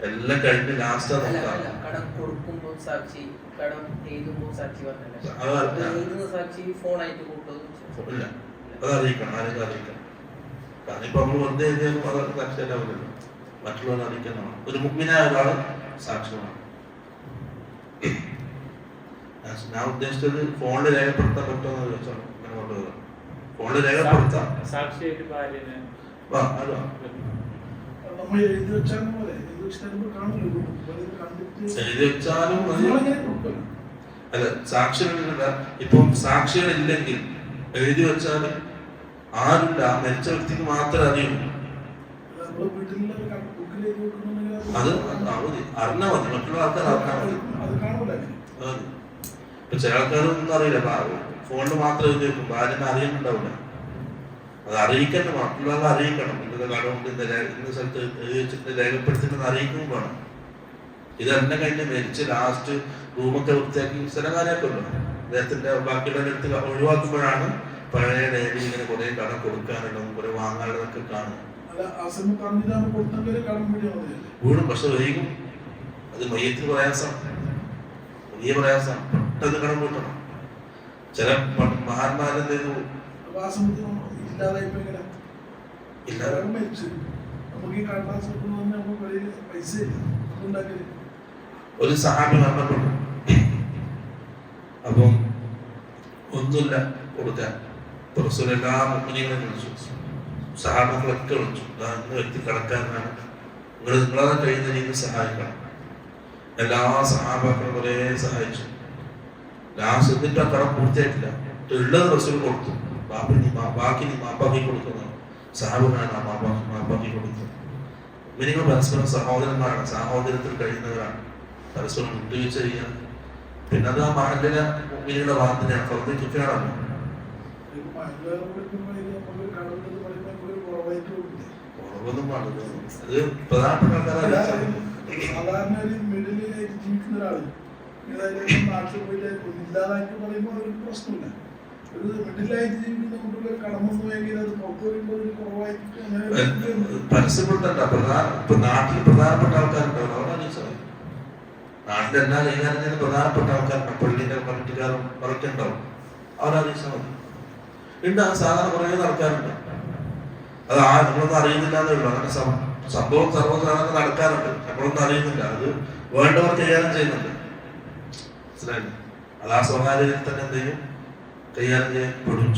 എല്ലാം കഴിഞ്ഞ് ലാസ്റ്റ് നോക്കാം. അത് അറിയിക്കണം, ആരെങ്കിലും അറിയിക്കണം. കാരണം ഇപ്പൊ നമ്മൾ വെറുതെ എഴുതിയാലും അതൊക്കെ സാക്ഷിയാവില്ലല്ലോ, മറ്റുള്ളവരെ അറിയിക്കണം. ഒരു മുഗ്മിനായ ഒരാള് സാക്ഷ്യമാണ്. ഞാൻ ഉദ്ദേശിച്ചത് ഫോണിൽ രേഖപ്പെടുത്താൻ പറ്റുമെന്ന് ചോദിച്ചാണ്. അങ്ങനെ കൊണ്ടുവരാം, ഫോണിൽ രേഖപ്പെടുത്താം. എഴുതി വെച്ചാലും അല്ല, സാക്ഷികളില്ല. ഇപ്പം സാക്ഷികളില്ലെങ്കിൽ എഴുതി വെച്ചാലും ആരുമില്ല, മരിച്ച വ്യക്തിക്ക് മാത്രമേ അറിയുള്ളൂ. അത് അറിഞ്ഞാൽ മതി, മറ്റുള്ള ആൾക്കാർ അറിഞ്ഞാൽ മതി. ഇപ്പൊ ചില ആൾക്കാരൊന്നും അറിയില്ല, ഫോണിൽ മാത്രം എഴുതി വെക്കും, ഭാര്യനെ അറിയുന്നുണ്ടാവില്ല. അത് അറിയിക്കണം, മറ്റുള്ളവരെ അറിയിക്കണം. ഇന്നത്തെ കടമുണ്ട്, ഇന്ന സ്ഥലത്ത് എഴുതി വെച്ചിട്ട് രേഖപ്പെടുത്തിട്ട് അറിയിക്കുകയും വേണം. ഇതെല്ലാം കഴിഞ്ഞ് മരിച്ച് ലാസ്റ്റ് റൂമൊക്കെ വൃത്തിയാക്കി സ്ഥലകാര്യമൊക്കെയുള്ളൂ, അദ്ദേഹത്തിന്റെ ബാക്കിയുള്ള അടുത്ത് ഒഴിവാക്കുമ്പോഴാണ് പഴയ ഡയറി ഇങ്ങനെ കുറെ കടം കൊടുക്കാനുള്ളതും കുറെ വാങ്ങാനുള്ളതൊക്കെ കാണും. വീടും പക്ഷെ വൈകും. അത് മയ്യത്തിന് പ്രയാസം, വലിയ പ്രയാസം. പെട്ടെന്ന് കടം കൂട്ടണം. ചില മഹാന്മാരെന്തേലും ഒരു സഹാബി മരണപ്പെട്ടു. അപ്പം ഒന്നുമില്ല കൊടുക്കാൻ. എല്ലാ മുഗ്മിനീങ്ങളെ വിളിച്ചു, സഹാബങ്ങളൊക്കെ വിളിച്ചു. വ്യക്തി കടക്കാരനാണ്, നിങ്ങളെ കഴിയുന്ന രീതിയിൽ സഹായിക്കണം. എല്ലാ സഹാബാക്കളും കുറേ സഹായിച്ചു. ലാസ്റ്റ് എന്നിട്ട് ആ കടം പൂർത്തിയായിട്ടില്ല. ഉള്ളത് റസൂൽ കൊടുത്തു. ബാക്കി നീ മാപ്പാക്കി കൊടുക്കുന്നു. സഹാബിനാണ് ആ മാപ്പാക്കി കൊടുത്തത്. മിനിങ്ങൾ പരസ്പരം സഹോദരന്മാരാണ്, സഹോദരത്തിൽ കഴിയുന്നവരാണ്. പരസ്പരം വിട്ടുവീഴ്ച ചെയ്യാൻ. പിന്നെ അത് ആ മഹലിലെ മിനിയുടെ വാദത്തിനാണ്, ഫർദ് കിഫായാണ്. കുറവൊന്നും പാടില്ല. അത് പ്രധാനപ്പെട്ട ആൾക്കാരാണ്. സാധാരണ ഒരു മിഡിലായിട്ട് ജീവിക്കുന്ന ഒരാള് നാട്ടിൽ പോയിട്ട് ഇല്ലാതായിട്ട് പറയുമ്പോൾ ഒരു പ്രശ്നമില്ല. ഒരു മിഡിലായിട്ട് ജീവിക്കുന്ന കുട്ടികൾ കടമൊന്നുമെങ്കിൽ അത് പുറത്തു വരുമ്പോൾ ഒരു കുറവായിട്ട് പരസ്യപ്പെട്ടല്ല. നാട്ടിൽ പ്രധാനപ്പെട്ട ആൾക്കാരുണ്ടാവും, അവരാണ് നാട്ടിൽ എല്ലാ കൈകാര്യം ചെയ്യുന്ന പ്രധാനപ്പെട്ട ആൾക്കാരുണ്ടാവും. പള്ളിന്റെ കമ്മിറ്റിക്കാരും അവരൊക്കെ ഉണ്ടാവും, അവരറിയിച്ചാൽ മതി. ഉണ്ട്, സാധാരണ കുറേ ആൾക്കാരുണ്ട്. അത് നമ്മളൊന്നും അറിയുന്നില്ലാന്നേ ഉള്ളൂ. അങ്ങനെ സംഭവം സർവ്വസാധാരണ നടക്കാറുണ്ട്, നമ്മളൊന്നും അറിയുന്നില്ല. അത് വേണ്ടവർ കൈകാര്യം ചെയ്യുന്നുണ്ട്, മനസ്സിലായില്ലേ? അത് ആ സ്വകാര്യതയിൽ തന്നെ എന്ത് ചെയ്യും, കൈകാര്യം ചെയ്യപ്പെടും.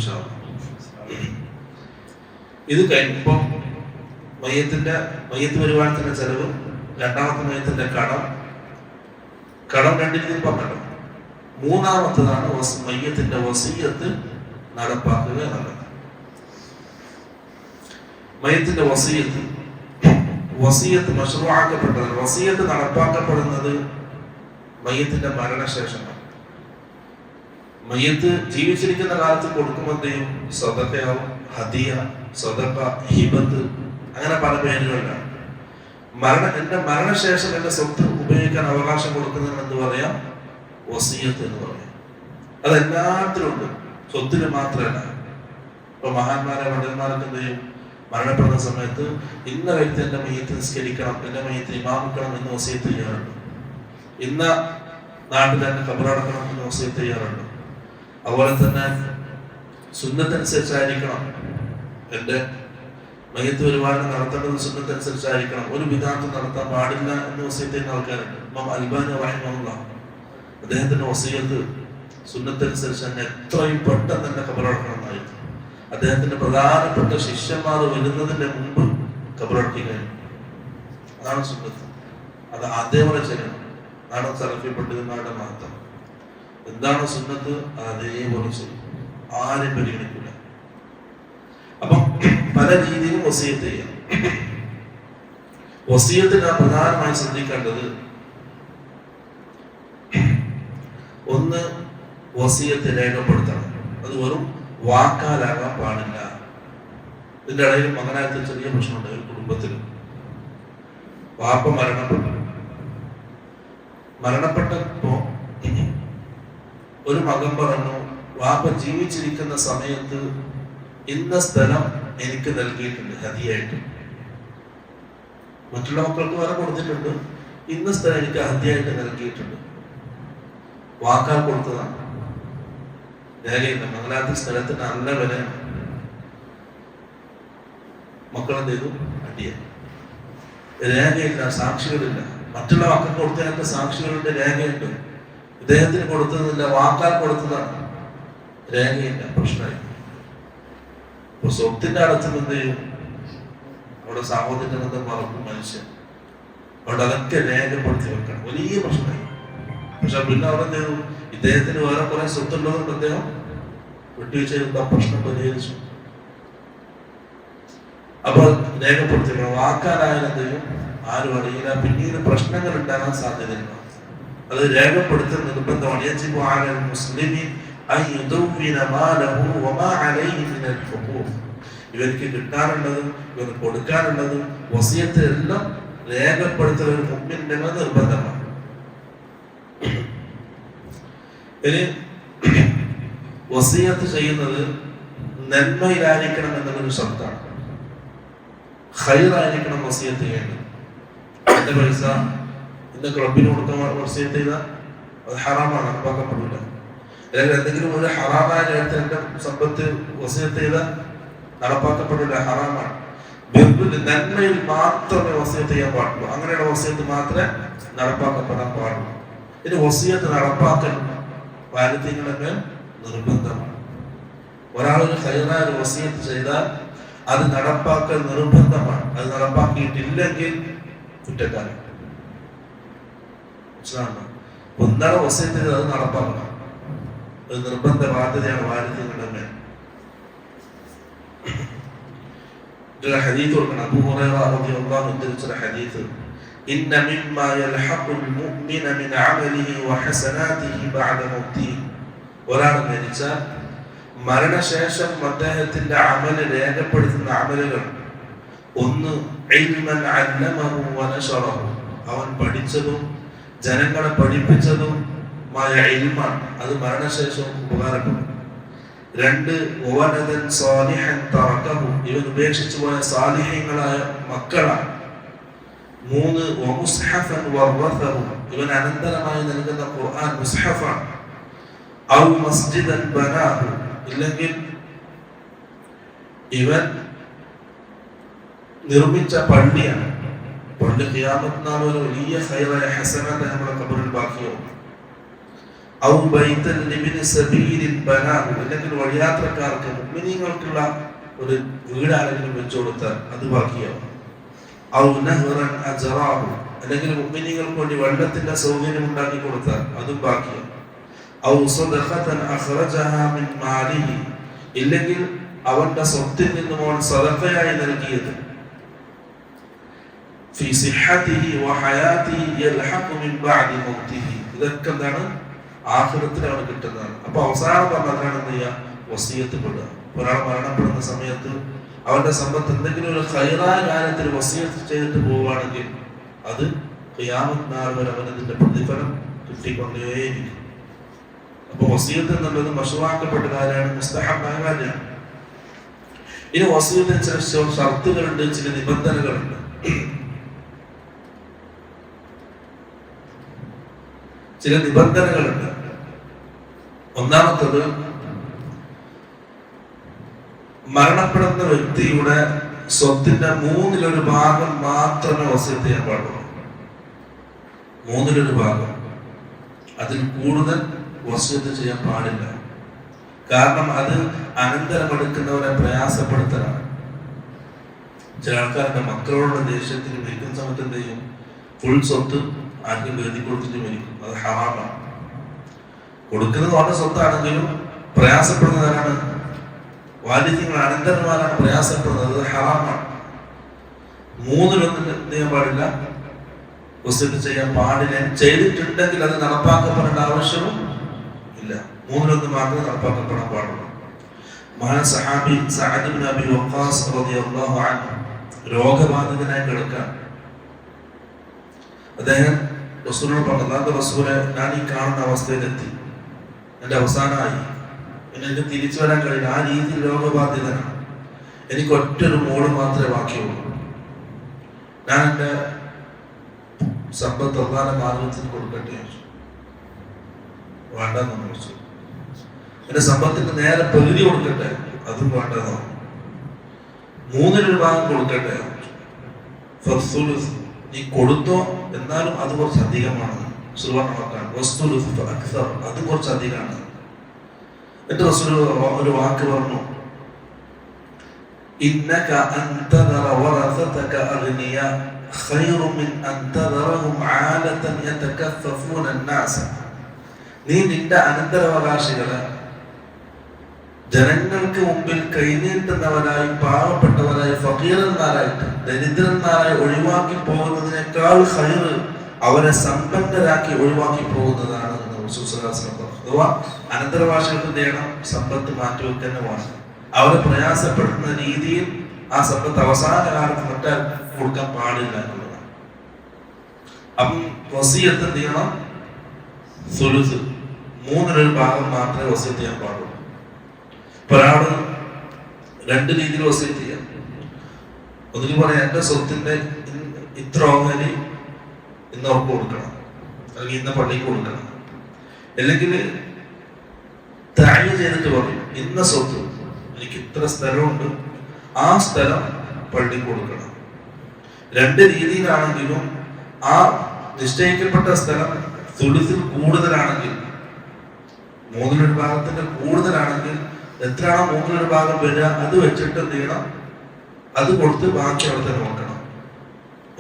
ഇത് കഴിഞ്ഞപ്പം മയ്യത്ത് പരിപാലനത്തിന്റെ ചെലവ്, രണ്ടാമത്തെ മയ്യത്തിന്റെ കടം രണ്ട് രീതിയിൽ പറഞ്ഞല്ലോ. മൂന്നാമത്തതാണ് മയ്യത്തിന്റെ വസിയ്യത്ത് നടപ്പാക്കുക എന്നുള്ളത്. മയ്യത്തിന്റെ വസിയത്ത് മശ്റൂആക്കപ്പെട്ടത്, വസിയത്ത് നടപ്പാക്കപ്പെടുന്നത് മയ്യത്തിന്റെ മരണശേഷമാണ്. മയ്യത്ത് ജീവിച്ചിരിക്കുന്ന കാലത്ത് കൊടുക്കുമ്പോഴത്തേയും സദഖയാവും, ഹദിയ, സദഖ, ഹിബത്ത്, അങ്ങനെ പല പേരുകളിലാണ്. എന്റെ മരണശേഷം എന്റെ സ്വത്ത് ഉപയോഗിക്കാൻ അവകാശം കൊടുക്കുന്നതിന് എന്ത് പറയാം? വസിയത്ത് എന്ന് പറയാം. അതെല്ലാത്തിലും ഉണ്ട്, സ്വത്തിന് മാത്രമല്ല. ഇപ്പൊ മഹാന്മാരെ പണ്ഡിതന്മാരൊക്കെ എന്ത് ചെയ്യും? മരണപ്പെടുന്ന സമയത്ത് ഇന്ന വ്യക്തി എന്റെ മയ്യത്ത് നിസ്കരിക്കണം, എന്റെ മയ്യത്ത് ഇമാമിക്കണം എന്ന് വസിയത്ത് ചെയ്യാറുണ്ട്. ഇന്ന നാട്ടിൽ എന്നെ ഖബറടക്കണം എന്ന് വസിയത്ത് ചെയ്യാറുണ്ട്. അതുപോലെ തന്നെ സുന്നത്തനുസരിച്ചായിരിക്കണം എന്റെ മയ്യത്ത് പരിപാലനം നടത്തേണ്ടത്, സുന്നത്തനുസരിച്ചായിരിക്കണം, ഒരു വിധാനത്തും നടത്താൻ പാടില്ല എന്ന് വസിയത്ത് ചെയ്യുന്ന ആൾക്കാരുണ്ട്. ഇമാം അൽബാനി റഹിമഹുല്ലാഹ് അദ്ദേഹത്തിന്റെ വസിയത്ത് സുന്നത്തനുസരിച്ച് തന്നെ എത്രയും പെട്ടെന്ന് തന്നെ ഖബറടക്കണം എന്നായിരുന്നു. അദ്ദേഹത്തിന്റെ പ്രധാനപ്പെട്ട ശിഷ്യന്മാർ വരുന്നതിന്റെ മുമ്പ് ഖബറടക്കി കഴിഞ്ഞു. അതാണ് സുന്നത്ത്. അത് അതേപോലെ ചെയ്യണം. അതാണ് സലഫി പണ്ഡിതന്മാരുടെ മഹത്വം. എന്താണ് സുന്നത്ത് അതേപോലെ ചെയ്യും, ആരും പരിഗണിക്കില്ല. അപ്പം പല രീതിയിലും വസിയത്ത് ചെയ്യാം. വസിയത്ത് നാം പ്രധാനമായി ശ്രദ്ധിക്കേണ്ടത്, ഒന്ന് വസിയത്ത് രേഖപ്പെടുത്തണം. അത് വെറും വാക്കാലാകാൻ പാടില്ല. ഇതിന്റെ ഇടയിൽ മകനായത്തിൽ ചെറിയ പ്രശ്നമുണ്ട്. ഒരു കുടുംബത്തിൽ വാപ്പ മരണപ്പെട്ടപ്പോ ഒരു മകൻ പറഞ്ഞു, വാപ്പ ജീവിച്ചിരിക്കുന്ന സമയത്ത് ഇന്ന സ്ഥലം എനിക്ക് നൽകിയിട്ടുണ്ട് ഹദിയായിട്ട്. മറ്റുള്ള മക്കൾക്ക് വേറെ കൊടുത്തിട്ടുണ്ട്, ഇന്ന സ്ഥലം എനിക്ക് ഹദിയായിട്ട് നൽകിയിട്ടുണ്ട്. വാക്കാൽ കൊടുത്തതാണ്, രേഖയില്ല. മംഗലാത്ത സ്ഥലത്തിന് നല്ല വിലയാണ്. മക്കളെന്ത് ചെയ്തു? അടിയ. രേഖയില്ല, സാക്ഷികളില്ല. മറ്റുള്ള മക്കൾക്ക് കൊടുത്തതിനൊക്കെ സാക്ഷികളുടെ രേഖയുണ്ട്. ഇദ്ദേഹത്തിന് കൊടുത്തതില്ല, വാക്കാൽ കൊടുത്തതാണ്, രേഖയില്ല. പ്രശ്നമായി. ഇപ്പൊ സ്വത്തിന്റെ അടുത്ത് എന്ത് ചെയ്യും? അവിടെ സാഹോദര്യ ബന്ധം മറക്കും മനുഷ്യൻ. അവിടെ അതൊക്കെ രേഖപ്പെടുത്തി വെക്കണം. വലിയ പ്രശ്നമായി. പക്ഷെ പിന്നെ അവിടെ എന്ത് ചെയ്തു? ഇദ്ദേഹത്തിന് വേറെ കുറെ സ്വത്തുള്ളതുകൊണ്ട് അദ്ദേഹം വിട്ടുവീഴ്ച പ്രശ്നം പരിഹരിച്ചു. അപ്പോൾ രേഖപ്പെടുത്തി വാക്കാലായാലും എന്ത് ചെയ്യും? ആരും അറിയില്ല. പിന്നീട് പ്രശ്നങ്ങൾ ഉണ്ടാകാൻ സാധ്യതയില്ല. അത് രേഖപ്പെടുത്തൽ നിർബന്ധമാണ്. യജിബു അലൽ മുസ്ലിമി അൻ യുദവ്വിന മാലഹു വമാ അലൈഹി മിനൽ ഹുഖൂഖ്. ഇവർക്ക് കിട്ടാനുള്ളതും ഇവർക്ക് കൊടുക്കാനുള്ളതും വസിയത്ത് എല്ലാം രേഖപ്പെടുത്തൽ ഒരു മുഅ്മിന്റെ നിർബന്ധമാണ്. ഇനി വസിയത്ത് ചെയ്യുന്നത് നന്മയിലായിരിക്കണം എന്നുള്ളൊരു ശബ്ദമാണ്. ഖൈറായിരിക്കണം വസിയത്ത് ചെയ്യേണ്ടത്. എന്റെ പൈസ ഇന്ന് ക്ലബിന് കൊടുക്കാൻ വസിയത്ത് ചെയ്താൽ അത് ഹറാമാണ്, നടപ്പാക്കപ്പെടില്ല. അല്ലെങ്കിൽ എന്തെങ്കിലും ഒരു ഹറാമായ നേരത്തെ എന്റെ സമ്പത്ത് വസിയത്ത് ചെയ്താൽ നടപ്പാക്കപ്പെടില്ല, ഹറാമാണ്. നന്മയിൽ മാത്രമേ വസിയത്ത് ചെയ്യാൻ പാടുള്ളൂ. അങ്ങനെയുള്ള വസിയത്ത് മാത്രമേ നടപ്പാക്കപ്പെടാൻ പാടുള്ളൂ. ഇനി വസിയത്ത് നടപ്പാക്കൽ വാലിദ്യങ്ങളൊക്കെ നിർബന്ധമാണ്. ഒരാളൊരു ഖൈറായ വസിയത്ത് ചെയ്താൽ അത് നടപ്പാക്കൽ നിർബന്ധമാണ്. അത് നടപ്പാക്കിയിട്ടില്ലെങ്കിൽ കുറ്റക്കാരൻ. ഒന്നാണ് വസിയത്ത് ചെയ്ത് അത് നടപ്പാക്കണം. അത് നിർബന്ധ ബാധ്യതയാണ് വാലിദ്യങ്ങളുടെ മേൽ. ഹദീസ് കൊടുക്കണം. അബൂ ഹുറൈറ റളിയല്ലാഹു അൻഹു ഉദ്ധരിച്ച ഹദീസ്, ഇന്ന മിമ്മാ യൽഹഖുൽ മുഅ്മിന മിൻ അമലിഹി വഹസനാതിഹി ബഅദ മൗതിഹി. ഒരാൾ മരിച്ചാൽ മരണശേഷം അദ്ദേഹത്തിന്റെ അമല് രേഖപ്പെടുത്തുന്ന അമലുകൾ, ഒന്ന് ഇൽമൻ അല്ലമഹു വനശറഹു, അവൻ പഠിച്ചതും ജനങ്ങളെ പഠിപ്പിച്ചതും മായ ഇൽമാണ്, അത് മരണശേഷം ഉപകാരപ്പെടും. രണ്ട് വലദൻ സാലിഹൻ തറകഹു, ഇവൻ ഉപേക്ഷിച്ചു പോയ സാലിഹ്യങ്ങളായ മക്കളാണ്. മൂന്ന് വമുസ്ഹഫൻ വറസഹു, ഇവൻ അനന്തരമായി നൽകുന്ന ഖുർആൻ മുസ്ഹഫാണ്. ഔ മസ്ജിദൻ ബനാഹു, ഇല്ലെങ്കിൽ ഇവൻ നിർമ്മിച്ച പള്ളിയാണ്. പള്ളി ഖിയാമത്ത് നാൾ ഒരു വലിയ ഖൈറായ ഹസനത്ത് നമ്മുടെ ഖബറിൽ ബാക്കിയാവും. ഔ ബൈതൻ ലിബ്നി സബീലിൻ ബനാഹു, അല്ലെങ്കിൽ വഴിയാത്രക്കാർക്ക് മുഅ്മിനീങ്ങൾക്കുള്ള ഒരു വീട് ആരെങ്കിലും വെച്ചു കൊടുത്താൽ അത് ബാക്കിയാവും. ഔ നഹ്റൻ അജറാഹു, അല്ലെങ്കിൽ മുഅ്മിനീങ്ങൾക്ക് വേണ്ടി വെള്ളത്തിന്റെ സൗകര്യം ഉണ്ടാക്കി കൊടുത്താൽ അതും ബാക്കിയാവും. ഔ സദഖതൻ അഖ്റജഹാ മിൻ മാലിഹി, ഇല്ലെങ്കിൽ അവന്റെ സ്വത്തിൽ നിന്നും അവൻ സദഖയായി നൽകിയത് ഫീ സിഹ്ഹതിഹി വഹയാതിഹി യൽഹഖു മിൻ ബഅദി മൗതിഹി, ഇതൊക്കെ എന്താണ് ആഖിറത്തിൽ അവന് കിട്ടുന്നതാണ്. അപ്പൊ അവസാനം പറഞ്ഞതാണ് എന്ത് ചെയ്യുക, വസിയത്ത് പെടുക. ഒരാൾ മരണപ്പെടുന്ന സമയത്ത് അവന്റെ സമ്പത്ത് എന്തെങ്കിലും ഒരു ഖൈറായ കാര്യത്തിൽ വസിയത്ത് ചെയ്തിട്ട് പോവുകയാണെങ്കിൽ അത് ഖിയാമത്ത് നാൾ വരെ അവനതിന്റെ പ്രതിഫലം കിട്ടിക്കൊണ്ടേയിരിക്കും. അപ്പൊ വസിയത്ത് എന്നുള്ളത് മശറൂആക്കപ്പെട്ട കാര്യമാണ്, മുസ്തഹബായ കാര്യമാണ്. ഇനി വസിയത്തിന് ചില ഷർത്തുകളുണ്ട്, ചില നിബന്ധനകളുണ്ട്. ഒന്നാമത്തത്, മരണപ്പെടുന്ന വ്യക്തിയുടെ സ്വത്തിന്റെ 1/3 ഭാഗം മാത്രമേ വസിയത്ത് ചെയ്യാൻ പാടുള്ളൂ. 1/3 ഭാഗം, അതിൽ കൂടുതൽ വസിയത്ത് ചെയ്യാൻ പാടില്ല. കാരണം അത് അനന്തരമെടുക്കുന്നവരെ പ്രയാസപ്പെടുത്തലാണ്. ചില ആൾക്കാരുടെ മക്കളോടുള്ള ദേഷ്യത്തിന് മരിക്കുന്ന സമയത്ത് എന്ത് ചെയ്യും, ഫുൾ സ്വത്ത് ആർക്കും എഴുതി കൊടുത്തിട്ട് മരിക്കും. അത് ഹറാമാണ്. കൊടുക്കുന്നത് വളരെ സ്വത്താണെങ്കിലും പ്രയാസപ്പെടുന്നവരാണ് വാലിദ്യങ്ങൾ, അനന്തരന്മാരാണ് പ്രയാസപ്പെടുന്നത്. അത് ഹറാമാണ്. 3/1 എന്ത് ചെയ്യാൻ പാടില്ല, വസിയത്ത് ചെയ്യാൻ പാടില്ല. ചെയ്തിട്ടുണ്ടെങ്കിൽ അത് നടപ്പാക്കപ്പെടേണ്ട ആവശ്യവും ഇല്ല. 3/1 മാത്രമേ നടപ്പാക്കപ്പെടാൻ പാടുള്ളൂ. മഹാൻ സഹാബി സഅദ് ഇബ്നു അബി വഖാസ് റളിയല്ലാഹു അൻഹു രോഗബാധിതനായി കിടക്കാൻ അദ്ദേഹം റസൂലിനോട് പറഞ്ഞു, അല്ലാഹുവിന്റെ റസൂലെ, ഞാൻ ഈ കാണുന്ന അവസ്ഥയിലെത്തി, എന്റെ അവസാനമായി, എനിക്ക് തിരിച്ചു വരാൻ കഴിയില്ല, ആ രീതിയിൽ രോഗബാധിതനാണ്, എനിക്ക് ഒറ്റൊരു മോള് മാത്രമേ ബാക്കിയുള്ളൂ, ഞാൻ എന്റെ സമ്പത്ത് അല്ലാഹുവിന്റെ മാർഗ്ഗത്തിൽ കൊടുക്കട്ടെ? വേണ്ടെന്ന് ചോദിച്ചു. എന്റെ സമ്പത്തിന്റെ നേരെ പകുതി കൊടുക്കട്ടെ? അതും വേണ്ടതോ. 3/1 ഭാഗം കൊടുക്കട്ടെ? നീ കൊടുത്തോ, എന്നാലും അത് കുറച്ച് അധികമാണ്, അത് കുറച്ച് അധികമാണ്. എന്നിട്ട് റസൂൽ ഒരു വാക്ക് പറഞ്ഞു, ഇന്നക അൻ തദറ വറസതക അഗ്നിയ ഖൈറു മിൻ അൻ തദറഹും ആലതൻ യതകഫഫൂന الناس. നീ നിന്റെ അനന്തരാവകാശികളെ ജനങ്ങൾക്ക് മുമ്പിൽ കൈനീട്ടുന്നവരായി, പാവപ്പെട്ടവരായി, ഫഖീറന്മാരായിട്ട്, ദരിദ്രന്മാരായി ഒഴിവാക്കി പോകുന്നതിനേക്കാൾ ഖൈർ അവരെ സമ്പന്നരാക്കി ഒഴിവാക്കി പോകുന്നതാണ് എന്ന് റസൂൽ സ്വല്ലല്ലാഹു അലൈഹി വസല്ലം പറഞ്ഞു. അഥവാ അനന്തരാവകാശികൾക്ക് നേടണം, സമ്പത്ത് മാറ്റിവെക്കുന്ന വേണം. അവരെ പ്രയാസപ്പെടുന്ന രീതിയിൽ ആ സമ്പത്ത് അവസാന കാലത്ത് മറ്റാൽ കൊടുക്കാൻ പാടില്ല എന്നുള്ളതാണ്. അപ്പം വസിയത്ത് എന്ത് ചെയ്യണം, സുലുസ് 3/1 ഭാഗം മാത്രമേ വസിയത്ത് ചെയ്യാൻ പാടുള്ളൂ. ഒരാള് 2 രീതിയിൽ വസിയത്ത് ചെയ്യാം. ഒന്നുകിൽ പറയാം, എന്റെ സ്വത്തിന്റെ ഇത്ര ഓഹരി ഇന്ന് അവർക്ക് കൊടുക്കണം, അല്ലെങ്കിൽ ഇന്ന പള്ളിക്ക് കൊടുക്കണം. അല്ലെങ്കിൽ താഴെ ചെയ്തിട്ട് പറയും, ഇന്ന സ്വത്ത് എനിക്ക് ഇത്ര സ്ഥലമുണ്ട്, ആ സ്ഥലം പള്ളിക്ക് കൊടുക്കണം. 2 രീതിയിലാണെങ്കിലും ആ നിശ്ചയിക്കപ്പെട്ട സ്ഥലം സുലുസിൽ കൂടുതലാണെങ്കിൽ, 3/1 ഭാഗത്തിന്റെ കൂടുതലാണെങ്കിൽ, എത്രയാണോ 3/1 ഭാഗം വരിക അത് വെച്ചിട്ട് എന്ത് ചെയ്യണം, അത് കൊടുത്ത് ബാക്കി അവിടെ തന്നെ നോക്കണം.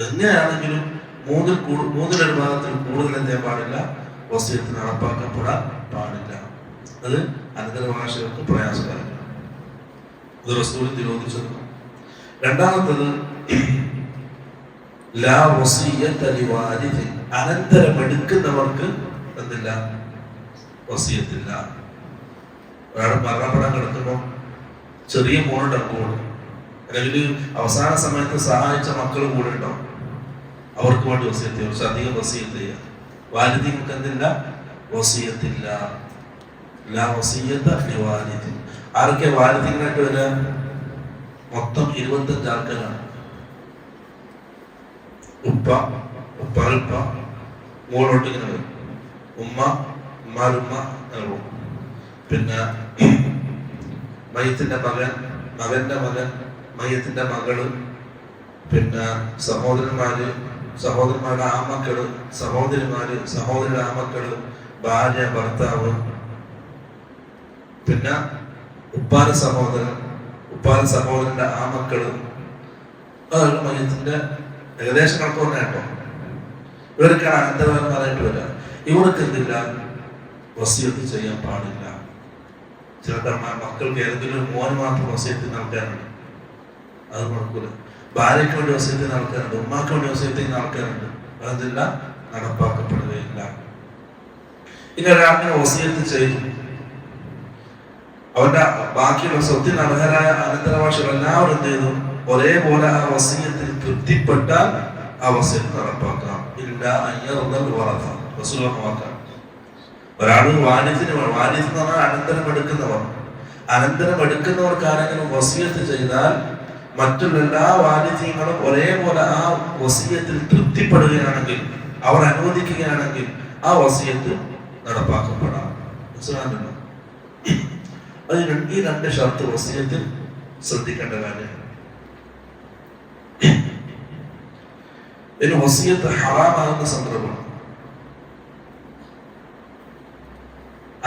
എങ്ങനെയാണെങ്കിലും 3/1 ഭാഗത്തിൽ കൂടുതൽ എന്ത് ചെയ്യാൻ പാടില്ല, വസിയത്ത് നടപ്പാക്കപ്പെടാൻ പാടില്ല. അത് അനന്തരാവകാശികൾക്ക് പ്രയാസകരമാണ്. ഇത് റസൂൽ നിരോധിച്ചത്. രണ്ടാമത്തത്, ലാ വസിയ്യത ലിവാരിഥി, അനന്തരമെടുക്കുന്നവർക്ക് എന്തില്ല, വസിയത്തില്ല. ഒരാൾ മരണപ്പെടാൻ കിടക്കുമ്പോൾ ചെറിയ മോളുണ്ടാകുമ്പോൾ, അല്ലെങ്കിൽ അവസാന സമയത്ത് സഹായിച്ച മക്കൾ കൂടെ ഉണ്ടാവും, അവർക്ക് വേണ്ടി വസിയത്ത് ചെയ്യും, പക്ഷെ അധികം വസിയത്ത് ചെയ്യുക. വാലിദികൾക്ക് എന്തില്ല, വസിയത്തില്ല. ലാ വസിയ്യത ലിവാരിഥി. ആരൊക്കെ വാലിദികളായിട്ട് വരിക? മൊത്തം 25 ആൾക്കാരാണ്. ഉപ്പ, ഉപ്പാലുപ്പ, മോളോട്ട് ഇങ്ങനെ വരും, ഉമ്മ, ഉമ്മാലുമ്മ, പിന്നെ മയ്യത്തിന്റെ മകൻ, മകന്റെ മകൻ, മയ്യത്തിന്റെ മകള്, പിന്നെ സഹോദരന്മാര്, സഹോദരന്മാരുടെ ആമക്കള്, സഹോദരിമാര്, സഹോദരിയുടെ ആമക്കള്, ഭാര്യ, ഭർത്താവ്, പിന്നെ ഉപ്പാല സഹോദരൻ, ഉപ്പാല സഹോദരന്റെ ആമക്കള്. അതാണ് മയ്യത്തിന്റെ ഏകദേശം കണക്ക് പറഞ്ഞ കേട്ടോ. ഇവർക്കാണ് അനന്തരന്മാരായിട്ട് വരിക. ഇവർക്ക് എന്തില്ല, വസിയത്ത് ചെയ്യാൻ പാടില്ല. ചില മക്കൾക്ക് ഏതെങ്കിലും മോന് മാത്രം വസിയത്ത് നൽകാനുണ്ട്, അത് നടക്കൂല. ഭാര്യയ്ക്ക് വേണ്ടി വസിയത്ത് നൽകാനുണ്ട്, ഉമ്മാക്ക് വേണ്ടി വസിയത്ത് നൽകാനുണ്ട്, അതെല്ലാം നടപ്പാക്കപ്പെടുകയില്ല. ഇനി ഒരാളിനെ വസിയത്ത് ചെയ്തു, അവന്റെ ബാക്കിയുള്ള സ്വത്തിന് അർഹരായ അനന്തരാവകാശികൾ എല്ലാവരും എന്ത് ചെയ്തു, ഒരേപോലെ ആ വസിയത്തിൽ തൃപ്തിപ്പെട്ടാൽ ആ വസിയത്ത് നടപ്പാക്കാം. ഇല്ല വാക്കാം. ഒരാള് വാരിത്തിന് എന്ന് പറഞ്ഞാൽ അനന്തരം എടുക്കുന്നവർ, അനന്തരം എടുക്കുന്നവർക്ക് ആരെങ്കിലും വസിയത്ത് ചെയ്താൽ മറ്റുള്ള എല്ലാ വാരിധ്യങ്ങളും ഒരേപോലെ ആ വസിയത്തിൽ തൃപ്തിപ്പെടുകയാണെങ്കിൽ, അവർ അനുവദിക്കുകയാണെങ്കിൽ ആ വസിയത്ത് നടപ്പാക്കപ്പെടാം. മനസ്സിലാകുന്നുണ്ടോ? ഈ രണ്ട് ഷർത്ത് വസിയത്തിൽ ശ്രദ്ധിക്കേണ്ട കാര്യമാണ്. ഇനി വസിയത്ത് ഹറാമാകുന്ന സന്ദർഭം,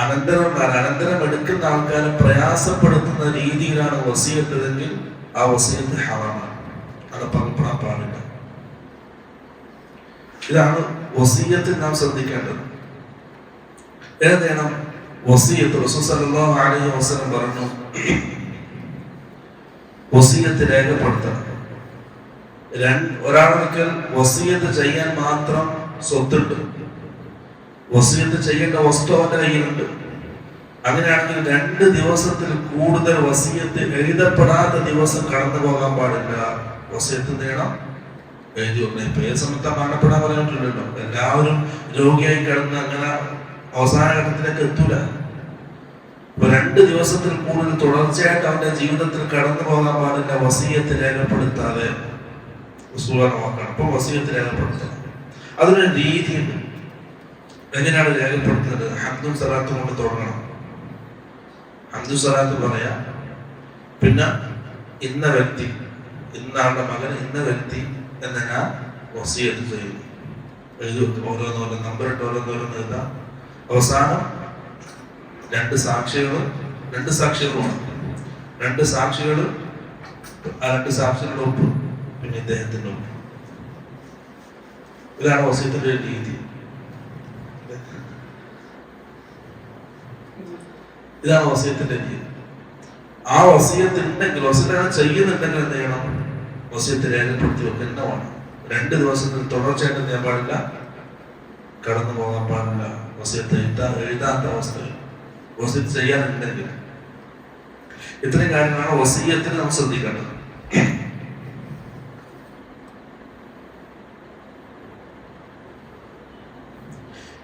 അനന്തരം എടുക്കുന്ന ആൾക്കാരെ പ്രയാസപ്പെടുത്തുന്ന രീതിയിലാണ് വസിയത്തതെങ്കിൽ ആ വസിയത്ത് ഹറാമാണ്, നടപ്പാക്കപ്പെടാൻ പാടില്ല. ഇതാണ് വസിയത്തിൽ നാം ശ്രദ്ധിക്കേണ്ടത്. ഏതാണ് വസിയത്ത്? റസൂൽ സല്ലല്ലാഹു അലൈഹി വസല്ലം പറഞ്ഞു, വസിയത്ത് രേഖപ്പെടുത്തണം. ഒരാൾക്ക് വസിയത്ത് ചെയ്യാൻ മാത്രം സ്വത്തുണ്ട്, വസിയത്ത് ചെയ്യേണ്ട വസ്തു അവന്റെ കയ്യിലുണ്ട്. അങ്ങനെയാണെങ്കിൽ 2 ദിവസത്തിൽ കൂടുതൽ വസിയത്ത് എഴുതപ്പെടാത്ത ദിവസം കടന്നു പോകാൻ പാടില്ല. വസിയത്ത് നേടാം എഴുതി വെക്കണം. ഇപ്പൊ ഏത് സമയത്താ മരണപ്പെടാൻ പറഞ്ഞിട്ടുണ്ടല്ലോ. എല്ലാവരും രോഗിയായി കിടന്ന് അങ്ങനെ അവസാന ഘട്ടത്തിലേക്ക് എത്തൂല. ഇപ്പൊ 2 ദിവസത്തിൽ കൂടുതൽ തുടർച്ചയായിട്ട് അവന്റെ ജീവിതത്തിൽ കടന്നു പോകാൻ പാടില്ല വസിയത്ത് രേഖപ്പെടുത്താതെ. നോക്കണം. അപ്പൊ വസിയത്ത് രേഖപ്പെടുത്തണം. അതിനൊരു രീതിയുണ്ട്. എങ്ങനെയാണ് രേഖപ്പെടുത്തുന്നത്? ഹംദും സലാത്തും കൊണ്ട് തുടങ്ങണം. ഹംദു സലാത്ത് പറയാം, പിന്നെ ഇന്ന വ്യക്തി, ഇന്നാളുടെ മകൻ ഇന്ന വ്യക്തി എന്ന് ഞാൻ വസിയത്ത് ചെയ്യുന്നു. ഓരോന്നോരോ നമ്പറിട്ട് ഓരോന്നോരോന്ന് എഴുതാം. അവസാനം 2 സാക്ഷികളും 2 സാക്ഷികളും ആ 2 സാക്ഷികളുടെ ഒപ്പ്, പിന്നെ ഇദ്ദേഹത്തിന്റെ ഒപ്പ്. ഇതാണ് വസിയത്തിന്റെ രീതി. ഇതാണ് വസിയത്തിന്റെ രീതി. ആ വസിയത്ത് ഉണ്ടെങ്കിൽ, വസിയത്ത് ചെയ്യുന്നുണ്ടെങ്കിൽ എന്ത് ചെയ്യണം? വസിയത്ത് രേഖപ്പെടുത്തി വെക്കുന്നതാണ്. 2 ദിവസത്തിൽ തുടർച്ചയായിട്ട് ചെയ്യാൻ പാടില്ല, കടന്നു പോകാൻ പാടില്ല. വസിയത്ത് എഴുതാത്ത അവസ്ഥയിൽ വസിയത്ത് ചെയ്യാനുണ്ടെങ്കിൽ ഇത്രയും കാര്യങ്ങളാണ് വസിയത്തിന് നാം ശ്രദ്ധിക്കേണ്ടത്.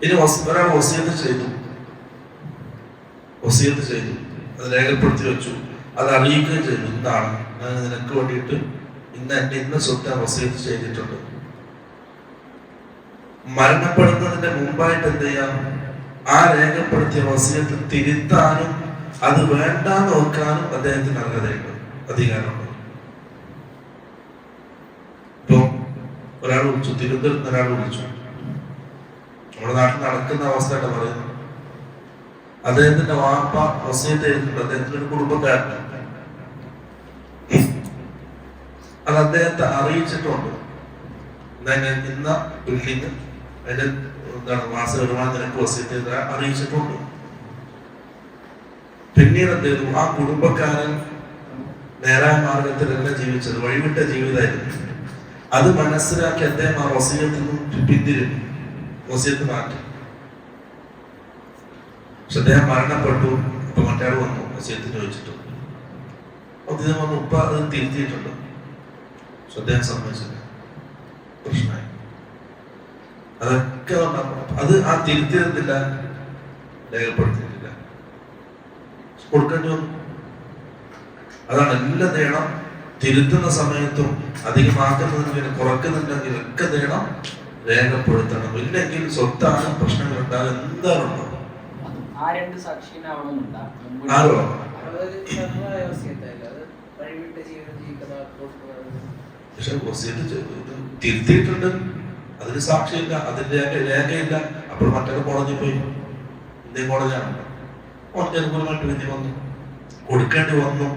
ഇനി ഒരാൾ വസിയത്ത് ചെയ്തു, അത് രേഖപ്പെടുത്തി വെച്ചു, അത് അറിയിക്കുകയും ചെയ്തു. എന്താണ്, ഞാൻ നിനക്ക് വേണ്ടിയിട്ട് ഇന്ന സ്വത്ത് വസിയത്ത് ചെയ്തിട്ടുണ്ട്. മരണപ്പെടുന്നതിന്റെ മുമ്പായിട്ട് എന്ത് ചെയ്യാം? ആ രേഖപ്പെടുത്തിയ വസിയത്ത് തിരുത്താനും അത് വേണ്ടാന്ന് വെക്കാനും അദ്ദേഹത്തിന് അർഹതയുണ്ട്, അധികാരമുണ്ട്. ഇപ്പൊ ഒരാൾ വിളിച്ചു, തിരുവനന്തപുരത്ത് ഒരാൾ വിളിച്ചു, നമ്മുടെ നാട്ടിൽ നടക്കുന്ന അവസ്ഥയായിട്ട് പറയുന്നത്. അദ്ദേഹത്തിന്റെ വാപ്പ വസിയത്ത് ചെയ്തിട്ടുണ്ട്, അദ്ദേഹത്തിന്റെ ഒരു കുടുംബക്കാരന്. അത് അദ്ദേഹത്തെ അറിയിച്ചിട്ടുണ്ട്. ഇന്ന ബിൽഡിങ് അതിന്റെ മാസ വരുമാനം നിനക്ക് വസിയത്ത് ചെയ്ത അറിയിച്ചിട്ടുണ്ട്. പിന്നീട് എന്ത് ചെയ്തു? ആ കുടുംബക്കാരൻ നേരായ മാർഗത്തിലല്ല ജീവിച്ചത്, വഴിവിട്ട ജീവിതമായിരുന്നു. അത് മനസ്സിലാക്കി അദ്ദേഹം ആ വസിയത്തിൽ നിന്നും പിന്തിരിഞ്ഞു, വസിയത്ത് മാറ്റി. പക്ഷെ അദ്ദേഹം മരണപ്പെട്ടു. ഇപ്പൊ മറ്റേ വന്നു വസിയത്തിന് ചോദിച്ചിട്ട്, അദ്ദേഹം വന്നു, ഉപ്പ അത് തിരുത്തിയിട്ടുണ്ട്. പക്ഷെ അദ്ദേഹം സമ്മതിച്ചില്ല, പ്രശ്നമായി. അതൊക്കെ അത് ആ തിരുത്തിയിരുന്നില്ല, രേഖപ്പെടുത്തിയിട്ടില്ല, കൊടുക്കേണ്ടി വന്നു. അതാണ് എല്ലാം നേടണം. തിരുത്തുന്ന സമയത്തും അധികമാക്കുന്നതിന് കുറക്കുന്നുണ്ടെങ്കിൽ ഒക്കെ നേടണം, രേഖപ്പെടുത്തണം. ഇല്ലെങ്കിൽ സ്വത്താണ് പ്രശ്നങ്ങൾ ഉണ്ടാകും. എന്താണുണ്ടോ ആരോ പക്ഷെ തിരുത്തിയിട്ടുണ്ട്, അതിന് സാക്ഷിയില്ല, അതിന്റെ രേഖയില്ല. അപ്പോൾ മറ്റൊരു കോടതിയിൽ പോയി, ഇന്ത്യ കോടതിയാണ്, കോടതി അനുകൂലമായിട്ട് വിധി വന്നു, കൊടുക്കേണ്ടി വന്നു.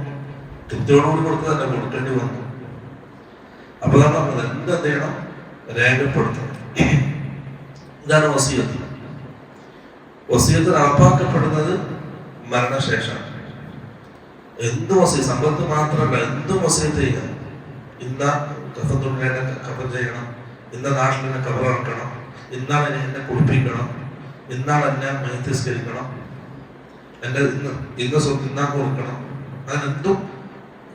തൃപ്തിയോടുകൂടി കൊടുത്തതല്ല, കൊടുക്കേണ്ടി വന്നു. അപ്പൊ അതാണ് പറഞ്ഞത്, എന്ത് ചെയ്യണം? രേഖപ്പെടുത്തണം. ഇതാണ് വസിയത്ത്. വസിയത്ത് നടപ്പാക്കപ്പെടുന്നത് മരണശേഷം. എന്ത് വസീ സമ്പത്ത് മാത്രമല്ല എന്തും വസീയത്ത് ചെയ്യാം. ഇന്ന കഫത്തുള്ളിനെ കഫൻ ചെയ്യണം, ഇന്ന നാട്ടിലെ കവറിറക്കണം, ഇന്നാൾ എന്നെ കുളിപ്പിക്കണം, ഇന്നാൾ എന്നെ മൈത്തിസ്കരിക്കണം, എൻ്റെ ഇന്ന സ്വത്ത് ഇന്നാ കൊടുക്കണം, അതിനെന്തും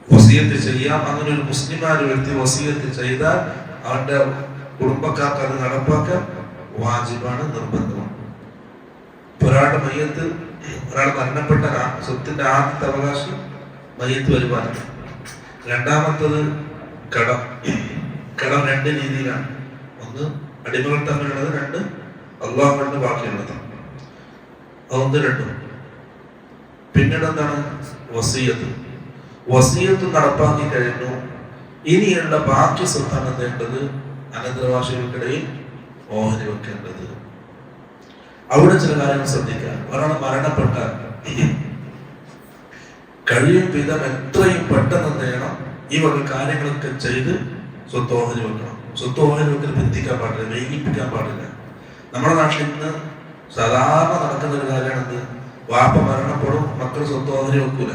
വസീയത്ത് ചെയ്യാം. അങ്ങനെ ഒരു മുസ്ലിമായ വ്യക്തി വസീയത്ത് ചെയ്താൽ അവന്റെ കുടുംബക്കാർക്ക് അത് നടപ്പാക്കാൻ വാജിബാണ്, നിർബന്ധമാണ്. ഒരാളുടെ മയ്യത്ത്, ഒരാൾ മരണപ്പെട്ട സ്വത്തിന്റെ ആദ്യത്തെ അവകാശം മയ്യത്ത് വരുമാനം. രണ്ടാമത്തത് കടം. കടം രണ്ട് രീതിയിലാണ്. ഒന്ന് അടിമകൾ തമ്മിലുള്ളത്, രണ്ട് അള്ളാഹുവിന്റെ ബാക്കിയുള്ളത്. അതൊന്ന് രണ്ടും. പിന്നീട് എന്താണ് വസീയത്ത്. വസീയത്ത് നടപ്പാക്കി കഴിഞ്ഞു. ഇനിയുള്ള ബാക്കി സ്വത്താണ് വേണ്ടത് അനന്തരവാസികൾക്കിടയിൽ ഓഹരി വെക്കേണ്ടത്. അവിടെ ചില കാര്യങ്ങൾ ശ്രദ്ധിക്കാൻ. ഒരാൾ മരണപ്പെട്ടാൽ കഴിയും വിധം എത്രയും പെട്ടെന്ന് നേടണം ഈ വക കാര്യങ്ങളൊക്കെ ചെയ്ത് സ്വത്ത് ഓഹരി വെക്കണം. സ്വത്ത് ഓഹരി വെക്കൽ ബന്ധിക്കാൻ പാടില്ല, വൈകിപ്പിക്കാൻ പാടില്ല. നമ്മുടെ നാട്ടിൽ ഇന്ന് സാധാരണ നടക്കുന്ന ഒരു കാര്യമാണെന്ന്, വാപ്പ മരണപ്പെടും, മക്കൾ സ്വത്ത് ഓഹരി വെക്കൂല,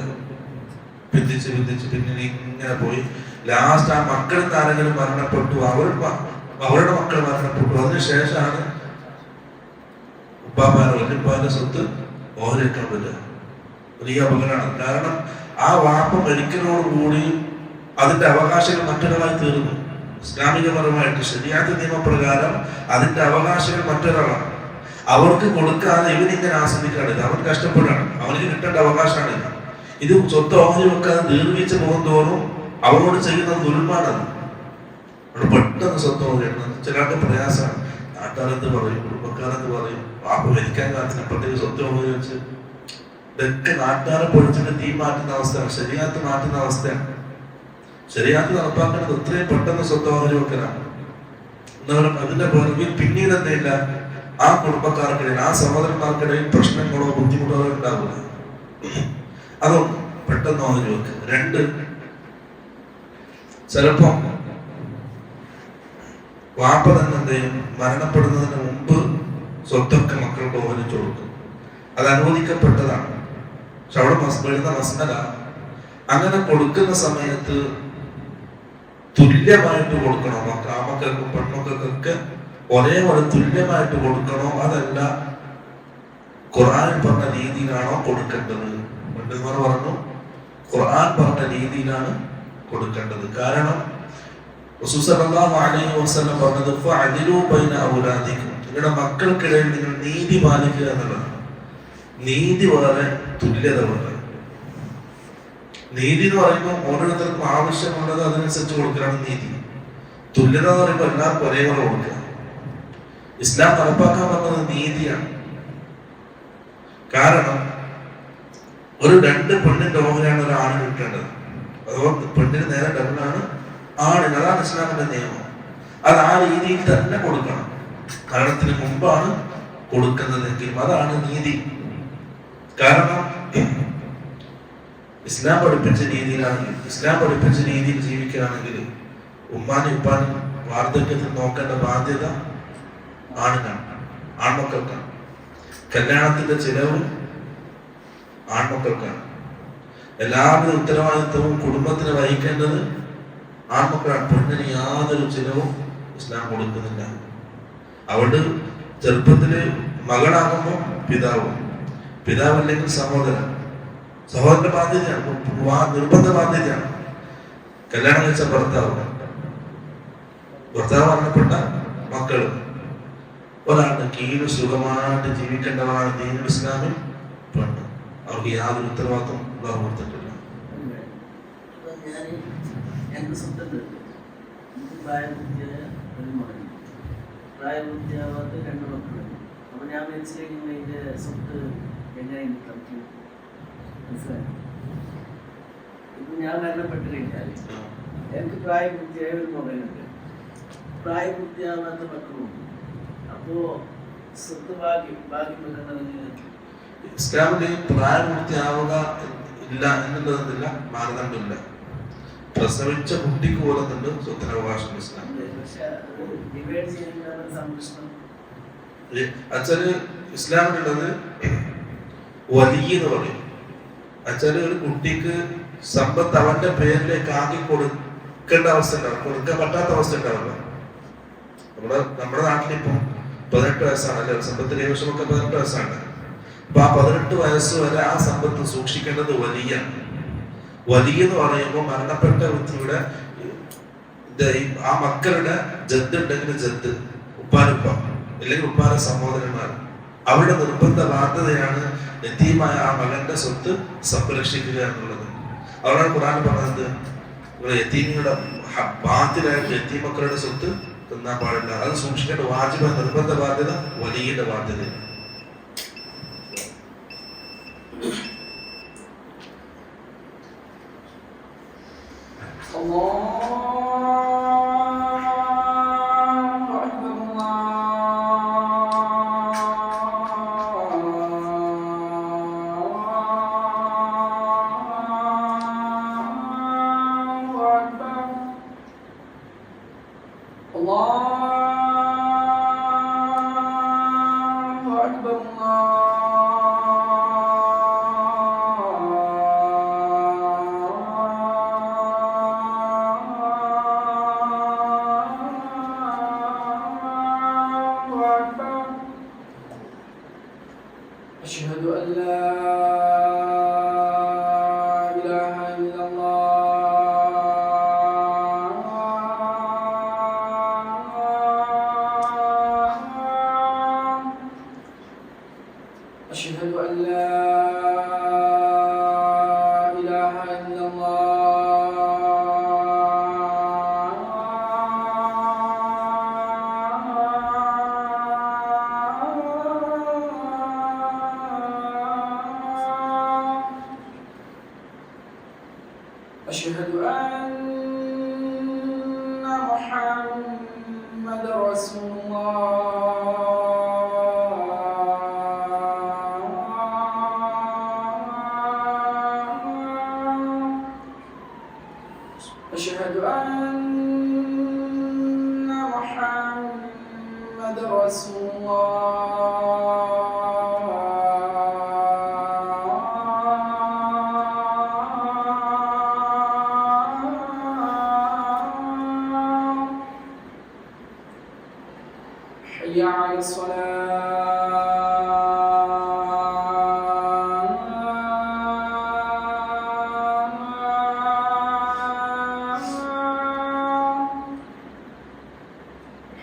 പിന്തിച്ച് പിന്നീട് ഇങ്ങനെ പോയി ലാസ്റ്റ് ആ മക്കളിൽ ആരെങ്കിലും മരണപ്പെട്ടു, അവരുടെ മക്കൾ മരണപ്പെട്ടു, അതിനുശേഷമാണ് ഉപ്പാപ്പാന്റെ വല്യപ്പാന്റെ സ്വത്ത് ഓഹരി വെക്കാൻ പറ്റുക. വലിയ അപകടമാണ്. കാരണം ആ വാപ്പ മരിക്കുന്നതോടുകൂടി അതിന്റെ അവകാശങ്ങൾ മറ്റൊരാളായി തീർന്നു. ഇസ്ലാമികപരമായിട്ട് ശരിയാത്ത നിയമപ്രകാരം അതിന്റെ അവകാശങ്ങൾ മറ്റൊരാളാണ്. അവർക്ക് കൊടുക്കാതെ ഇവനിങ്ങനെ ആസ്വദിക്കാണില്ല, അവൻ കഷ്ടപ്പെടാണ്, അവന് കിട്ടേണ്ട അവകാശമാണില്ല. ഇത് സ്വത്ത് ഓഹരി വെക്കാതെ ദീർഘിച്ച് പോകും തോറും അവരോട് ചെയ്യുന്നത് ദുൽമാണത്. അവിടെ പെട്ടെന്ന് സ്വത്ത് ഓഹരി വെക്കണം. ചിലർക്ക് പ്രയാസമാണ്. നാട്ടുകാരെന്ത് പറയും, കുടുംബക്കാരെന്ത് പറയും, വാപ്പ മരിക്കാൻ കാത്തിനപ്പോഴത്തേക്ക് സ്വത്ത് ഓഹരി വെച്ച് ഇതൊക്കെ നാട്ടുകാരെ പൊളിച്ചിട്ട് തീ മാറ്റുന്ന അവസ്ഥയാണ്, ശരിയാത്ത് മാറ്റുന്ന അവസ്ഥയാണ്. ശരിയാത്ത് നടപ്പാക്കുന്നത് എത്രയും പെട്ടെന്ന് സ്വത്ത് ഓഹരി വെക്കലാണ്. എന്നാലും അതിന്റെ പുറകിൽ പിന്നീട് എന്തില്ല, ആ കുടുംബക്കാർക്കിടയിൽ, ആ സഹോദരന്മാർക്കിടയിൽ പ്രശ്നങ്ങളോ ബുദ്ധിമുട്ടുകളോ ഉണ്ടാവില്ല. അതൊന്നും പെട്ടെന്ന് ഓഹരി വെക്കുക. രണ്ട്, ചിലപ്പം വാപ്പ തന്നെ എന്ത് ചെയ്യും, മരണപ്പെടുന്നതിന് മുമ്പ് സ്വത്തൊക്കെ മക്കൾക്ക് ഓഹരിച്ചു കൊടുക്കും. അത് അനുവദിക്കപ്പെട്ടതാണ്. പക്ഷെ അവിടെ വരുന്ന മസ്നല, അങ്ങനെ കൊടുക്കുന്ന സമയത്ത് തുല്യമായിട്ട് കൊടുക്കണോ, ആമക്കൾക്കും പെൺമക്കൾക്കൊക്കെ ഒരേപോലെ തുല്യമായിട്ട് കൊടുക്കണോ, അതല്ല ഖുർആൻ പറഞ്ഞ രീതിയിലാണോ കൊടുക്കേണ്ടത്? പണ്ഡിതന്മാർ പറഞ്ഞു ഖുർആൻ പറഞ്ഞ രീതിയിലാണ് കൊടുക്കേണ്ടത്. കാരണം റസൂൽ സല്ലല്ലാഹു അലൈഹി വസല്ലം പറഞ്ഞത് ഫഅദിലു ബൈന ഔലാദിക്കും, നിങ്ങളുടെ മക്കൾക്കിടയിൽ നിങ്ങൾ നീതി പാലിക്കുക എന്നുള്ളതാണ്. നീതി വളരെ, തുല്യത വളരെ. നീതി എന്ന് പറയുമ്പോൾ ഓരോരുത്തർക്കും ആവശ്യമുള്ളത് അതിനനുസരിച്ച് കൊടുക്കലാണ് നീതി. തുല്യത എന്ന് പറയുമ്പോൾ എല്ലാവർക്കും ഒരേപോലെ കൊടുക്കുക. ഇസ്ലാം നടപ്പാക്കാൻ പറഞ്ഞത് നീതിയാണ്. കാരണം ഒരു രണ്ട് പെണ്ണിന്റെ ഓഹരിയാണ് ഒരു ആണിന് കിട്ടേണ്ടത്. അതുകൊണ്ട് പെണ്ണിന് നേരെ ഡബിളാണ് ആണിന്. അതാണ് ഇസ്ലാമിന്റെ നിയമം. അത് ആ രീതിയിൽ തന്നെ കൊടുക്കണം. മരണത്തിന് മുമ്പാണ് കൊടുക്കുന്നതെങ്കിലും അതാണ് നീതി. കാരണം ഇസ്ലാം പഠിപ്പിച്ച രീതിയിലാണെങ്കിൽ, ഇസ്ലാം പഠിപ്പിച്ച രീതിയിൽ ജീവിക്കുകയാണെങ്കിൽ ഉമ്മാനും ഉപ്പാനും വാർദ്ധക്യത്തിൽ നോക്കേണ്ട ബാധ്യത ആണിനാണ്, ആൺമക്കൾക്കാണ്. കല്യാണത്തിന്റെ ചിലവ് ആൺമക്കൾക്കാണ്. എല്ലാവിധ ഉത്തരവാദിത്വവും കുടുംബത്തിന് വഹിക്കേണ്ടത് ആൺമക്കളാണ്. പെണ്ണിന് യാതൊരു ചിലവും ഇസ്ലാം കൊടുക്കുന്നില്ല. അവിടെ ചെറുപ്പത്തില് മകളാകുമ്പോൾ പിതാവും, പിതാവല്ലെങ്കിൽ സഹോദരൻ, സഹോദരന്റെ ബാധ്യതയാണ്, നിർബന്ധ ബാധ്യതയാണ്. കല്യാണം കഴിച്ച ഭർത്താവ് മരണപ്പെട്ട മക്കള്, ഒരാളുടെ കീഴിൽ സുഖമായിട്ട് ജീവിക്കേണ്ടവരാണ് ദീനുൽ ഇസ്ലാമിൽ പെണ്ണ്. അവർക്ക് യാതൊരു ഉത്തരവാദിത്വം അല്ലാഹു കൊടുത്തിട്ടില്ല. പ്രായപൂർത്തിയാവാത്ത രണ്ട് മക്കളുണ്ട്. അപ്പൊ ഞാൻ മനസ്സിലാക്കുന്നത് ഇതിന്റെ സ്വത്ത് എങ്ങനെ കളിക്കും മനസ്സിലായി. ഇപ്പൊ ഞാൻ മരണപ്പെട്ട് കഴിഞ്ഞാൽ എനിക്ക് പ്രായപൂർത്തിയായ ഒരു മകനുണ്ട്, പ്രായപൂർത്തിയാവാത്ത മക്കളുണ്ട്. അപ്പോ സ്വത്ത് ഭാഗ്യം വെക്കുന്നതിന് ഇസ്ലാമിൽ പ്രായപൂർത്തിയാവുക ഇല്ല എന്നുള്ളതില്ല, മാനദണ്ഡമില്ല. പ്രസവിച്ച കുട്ടിക്ക് പോലുന്നുണ്ട് സ്വത്തിന് അവകാശം ഇസ്ലാം. അച്ഛന് ഇസ്ലാമിലുള്ളത് വലിയ എന്ന് പറയും. എന്നുവെച്ചാല് ഒരു കുട്ടിക്ക് സമ്പത്ത് അവന്റെ പേരിലേക്ക് ആക്കി കൊടുക്കേണ്ട അവസ്ഥ ഉണ്ടാവും, കൊടുക്കാൻ പറ്റാത്ത അവസ്ഥ ഉണ്ടാവില്ല. നമ്മുടെ നാട്ടിലിപ്പോ 18 വയസ്സാണല്ലോ, സമ്പത്ത് കൈവശമൊക്കെ 18 വയസ്സാണ്. അപ്പൊ ആ 18 വയസ്സ് വരെ ആ സമ്പത്ത് സൂക്ഷിക്കേണ്ടത് വലിയ എന്ന് പറയുമ്പോൾ മരണപ്പെട്ട വ്യക്തിയുടെ ആ മക്കളുടെ ജദ് ഉണ്ടെങ്കിൽ ജദ്, ഉപ്പാനുപ്പ അല്ലെങ്കിൽ ഉപ്പാന സഹോദരന്മാർ, അവരുടെ നിർബന്ധ ബാധ്യതയാണ് യതീമായ ആ മകന്റെ സ്വത്ത് സംരക്ഷിക്കുക എന്നുള്ളത്. അവരാണ് ഖുർആൻ പറഞ്ഞത്, യതീമിയുടെ ബാധ്യതയായിട്ട് യതീം മക്കളുടെ സ്വത്ത് തിന്നാൻ പാടില്ല, അത് സൂക്ഷിക്കേണ്ട വാജിബ നിർബന്ധ ബാധ്യത വലിയ ബാധ്യത. أشهد أن لا إله إلا الله أشهد أن لا إله إلا الله أشهد أن محمد رسول الله أشهد أن محمد رسول الله حي على الصلاة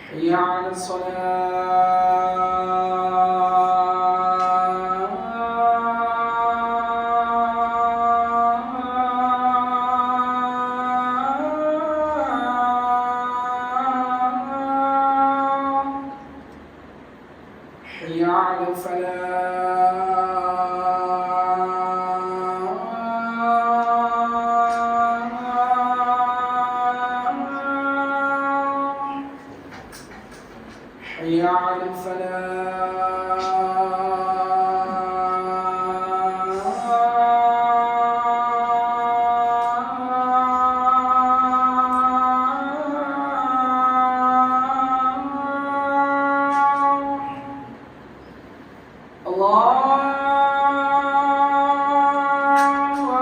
حي على الصلاة حي على الفلاح حي على الفلاح الله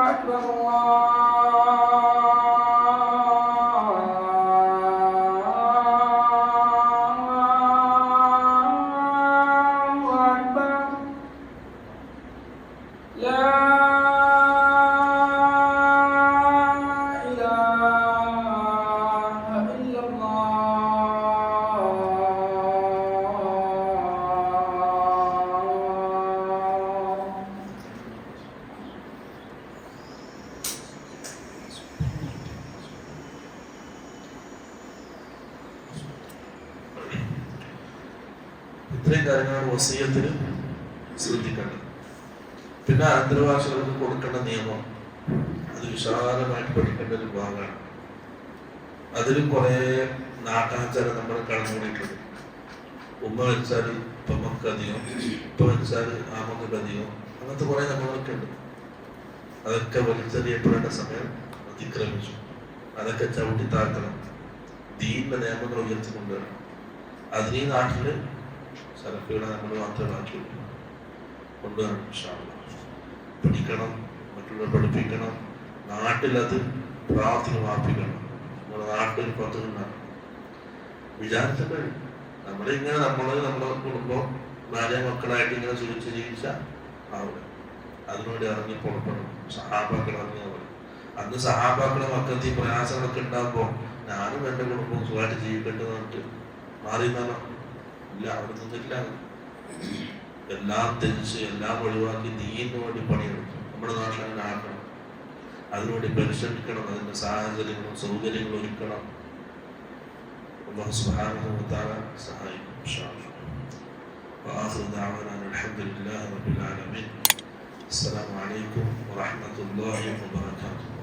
أكبر الله أكبر لا إله إلا الله ഇത്രയും കാര്യങ്ങളാണ് വസിയത്തിന് ശ്രദ്ധിക്കേണ്ടത്. പിന്നെ അനന്തരവാസികൾക്ക് കൊടുക്കേണ്ട നിയമം അത് വിശാലമായിട്ട് പഠിക്കേണ്ട ഒരു ഭാഗമാണ്. അതിൽ കുറെ നാട്ടാചാരം നമ്മൾ കടന്നുകൂടിയിട്ടുണ്ട്. ഉമ്മ വെച്ചാൽ ഉപ്പമ്മക്ക് അധികം, ഉപ്പ വെച്ചാൽ ആമക്ക് അധികം, അങ്ങനത്തെ കുറെ നമ്മളൊക്കെ ഉണ്ട്. അതൊക്കെ വലിച്ചെറിയപ്പെടേണ്ട സമയം അതിക്രമിച്ചു. അതൊക്കെ ചവിട്ടി താഴ്ത്തണം, ദീനിന്റെ നിയമങ്ങൾ ഉയർത്തിക്കൊണ്ടുവരണം. അതിന് ഈ നാട്ടില് സലഫികളെ നമ്മൾ മാത്രമേ ബാക്കിയുള്ളൂ. കൊണ്ടുവരണം, ഇൻഷാ അല്ലാഹ്. പഠിക്കണം, മറ്റുള്ളവരെ പഠിപ്പിക്കണം. നാട്ടിലത് പ്രാവർത്തികമാപ്പിക്കണം. നമ്മുടെ നാട്ടിൽ പത്തുണ്ടാകും വിചാരിച്ചിട്ട് നമ്മളിങ്ങനെ നമ്മുടെ കുടുംബം ഭാര്യ മക്കളായിട്ട് ഇങ്ങനെ സുരക്ഷിച്ച് ജീവിച്ചാൽ ആവില്ല. അതിനുവേണ്ടി ഇറങ്ങി പുറപ്പെടണം. സഹാബാക്കൾ ഇറങ്ങിയാൽ മതി. അന്ന് സഹാബാക്കളുടെ മക്കൾക്ക് ഈ പ്രയാസങ്ങളൊക്കെ ഉണ്ടാകുമ്പോൾ ഞാനും എൻ്റെ കുടുംബവും സുഖമായിട്ട് ജീവിക്കേണ്ടത് പറഞ്ഞിട്ട് മാറി നിന്നാലോ? ഇല്ല, അവിടെ നിന്നിട്ടില്ല. എല്ലാം തെളിച്ച് എല്ലാം ഒഴിവാക്കി ദീനിന് വേണ്ടി പണിയെടുക്കും. നമ്മുടെ നാട്ടിൽ അങ്ങനെ ആക്കണം. അതിനുവേണ്ടി പരിശ്രമിക്കണം. അതിൻ്റെ സാഹചര്യങ്ങളും സൗകര്യങ്ങളും ഒരുക്കണം. അല്ലാഹു സുബ്ഹാനഹു വ തആല സഹായിക്കും ഇൻഷാ അല്ലാഹ്. وآخر دعوانا الحمد لله رب العالمين. السلام عليكم ورحمة الله وبركاته.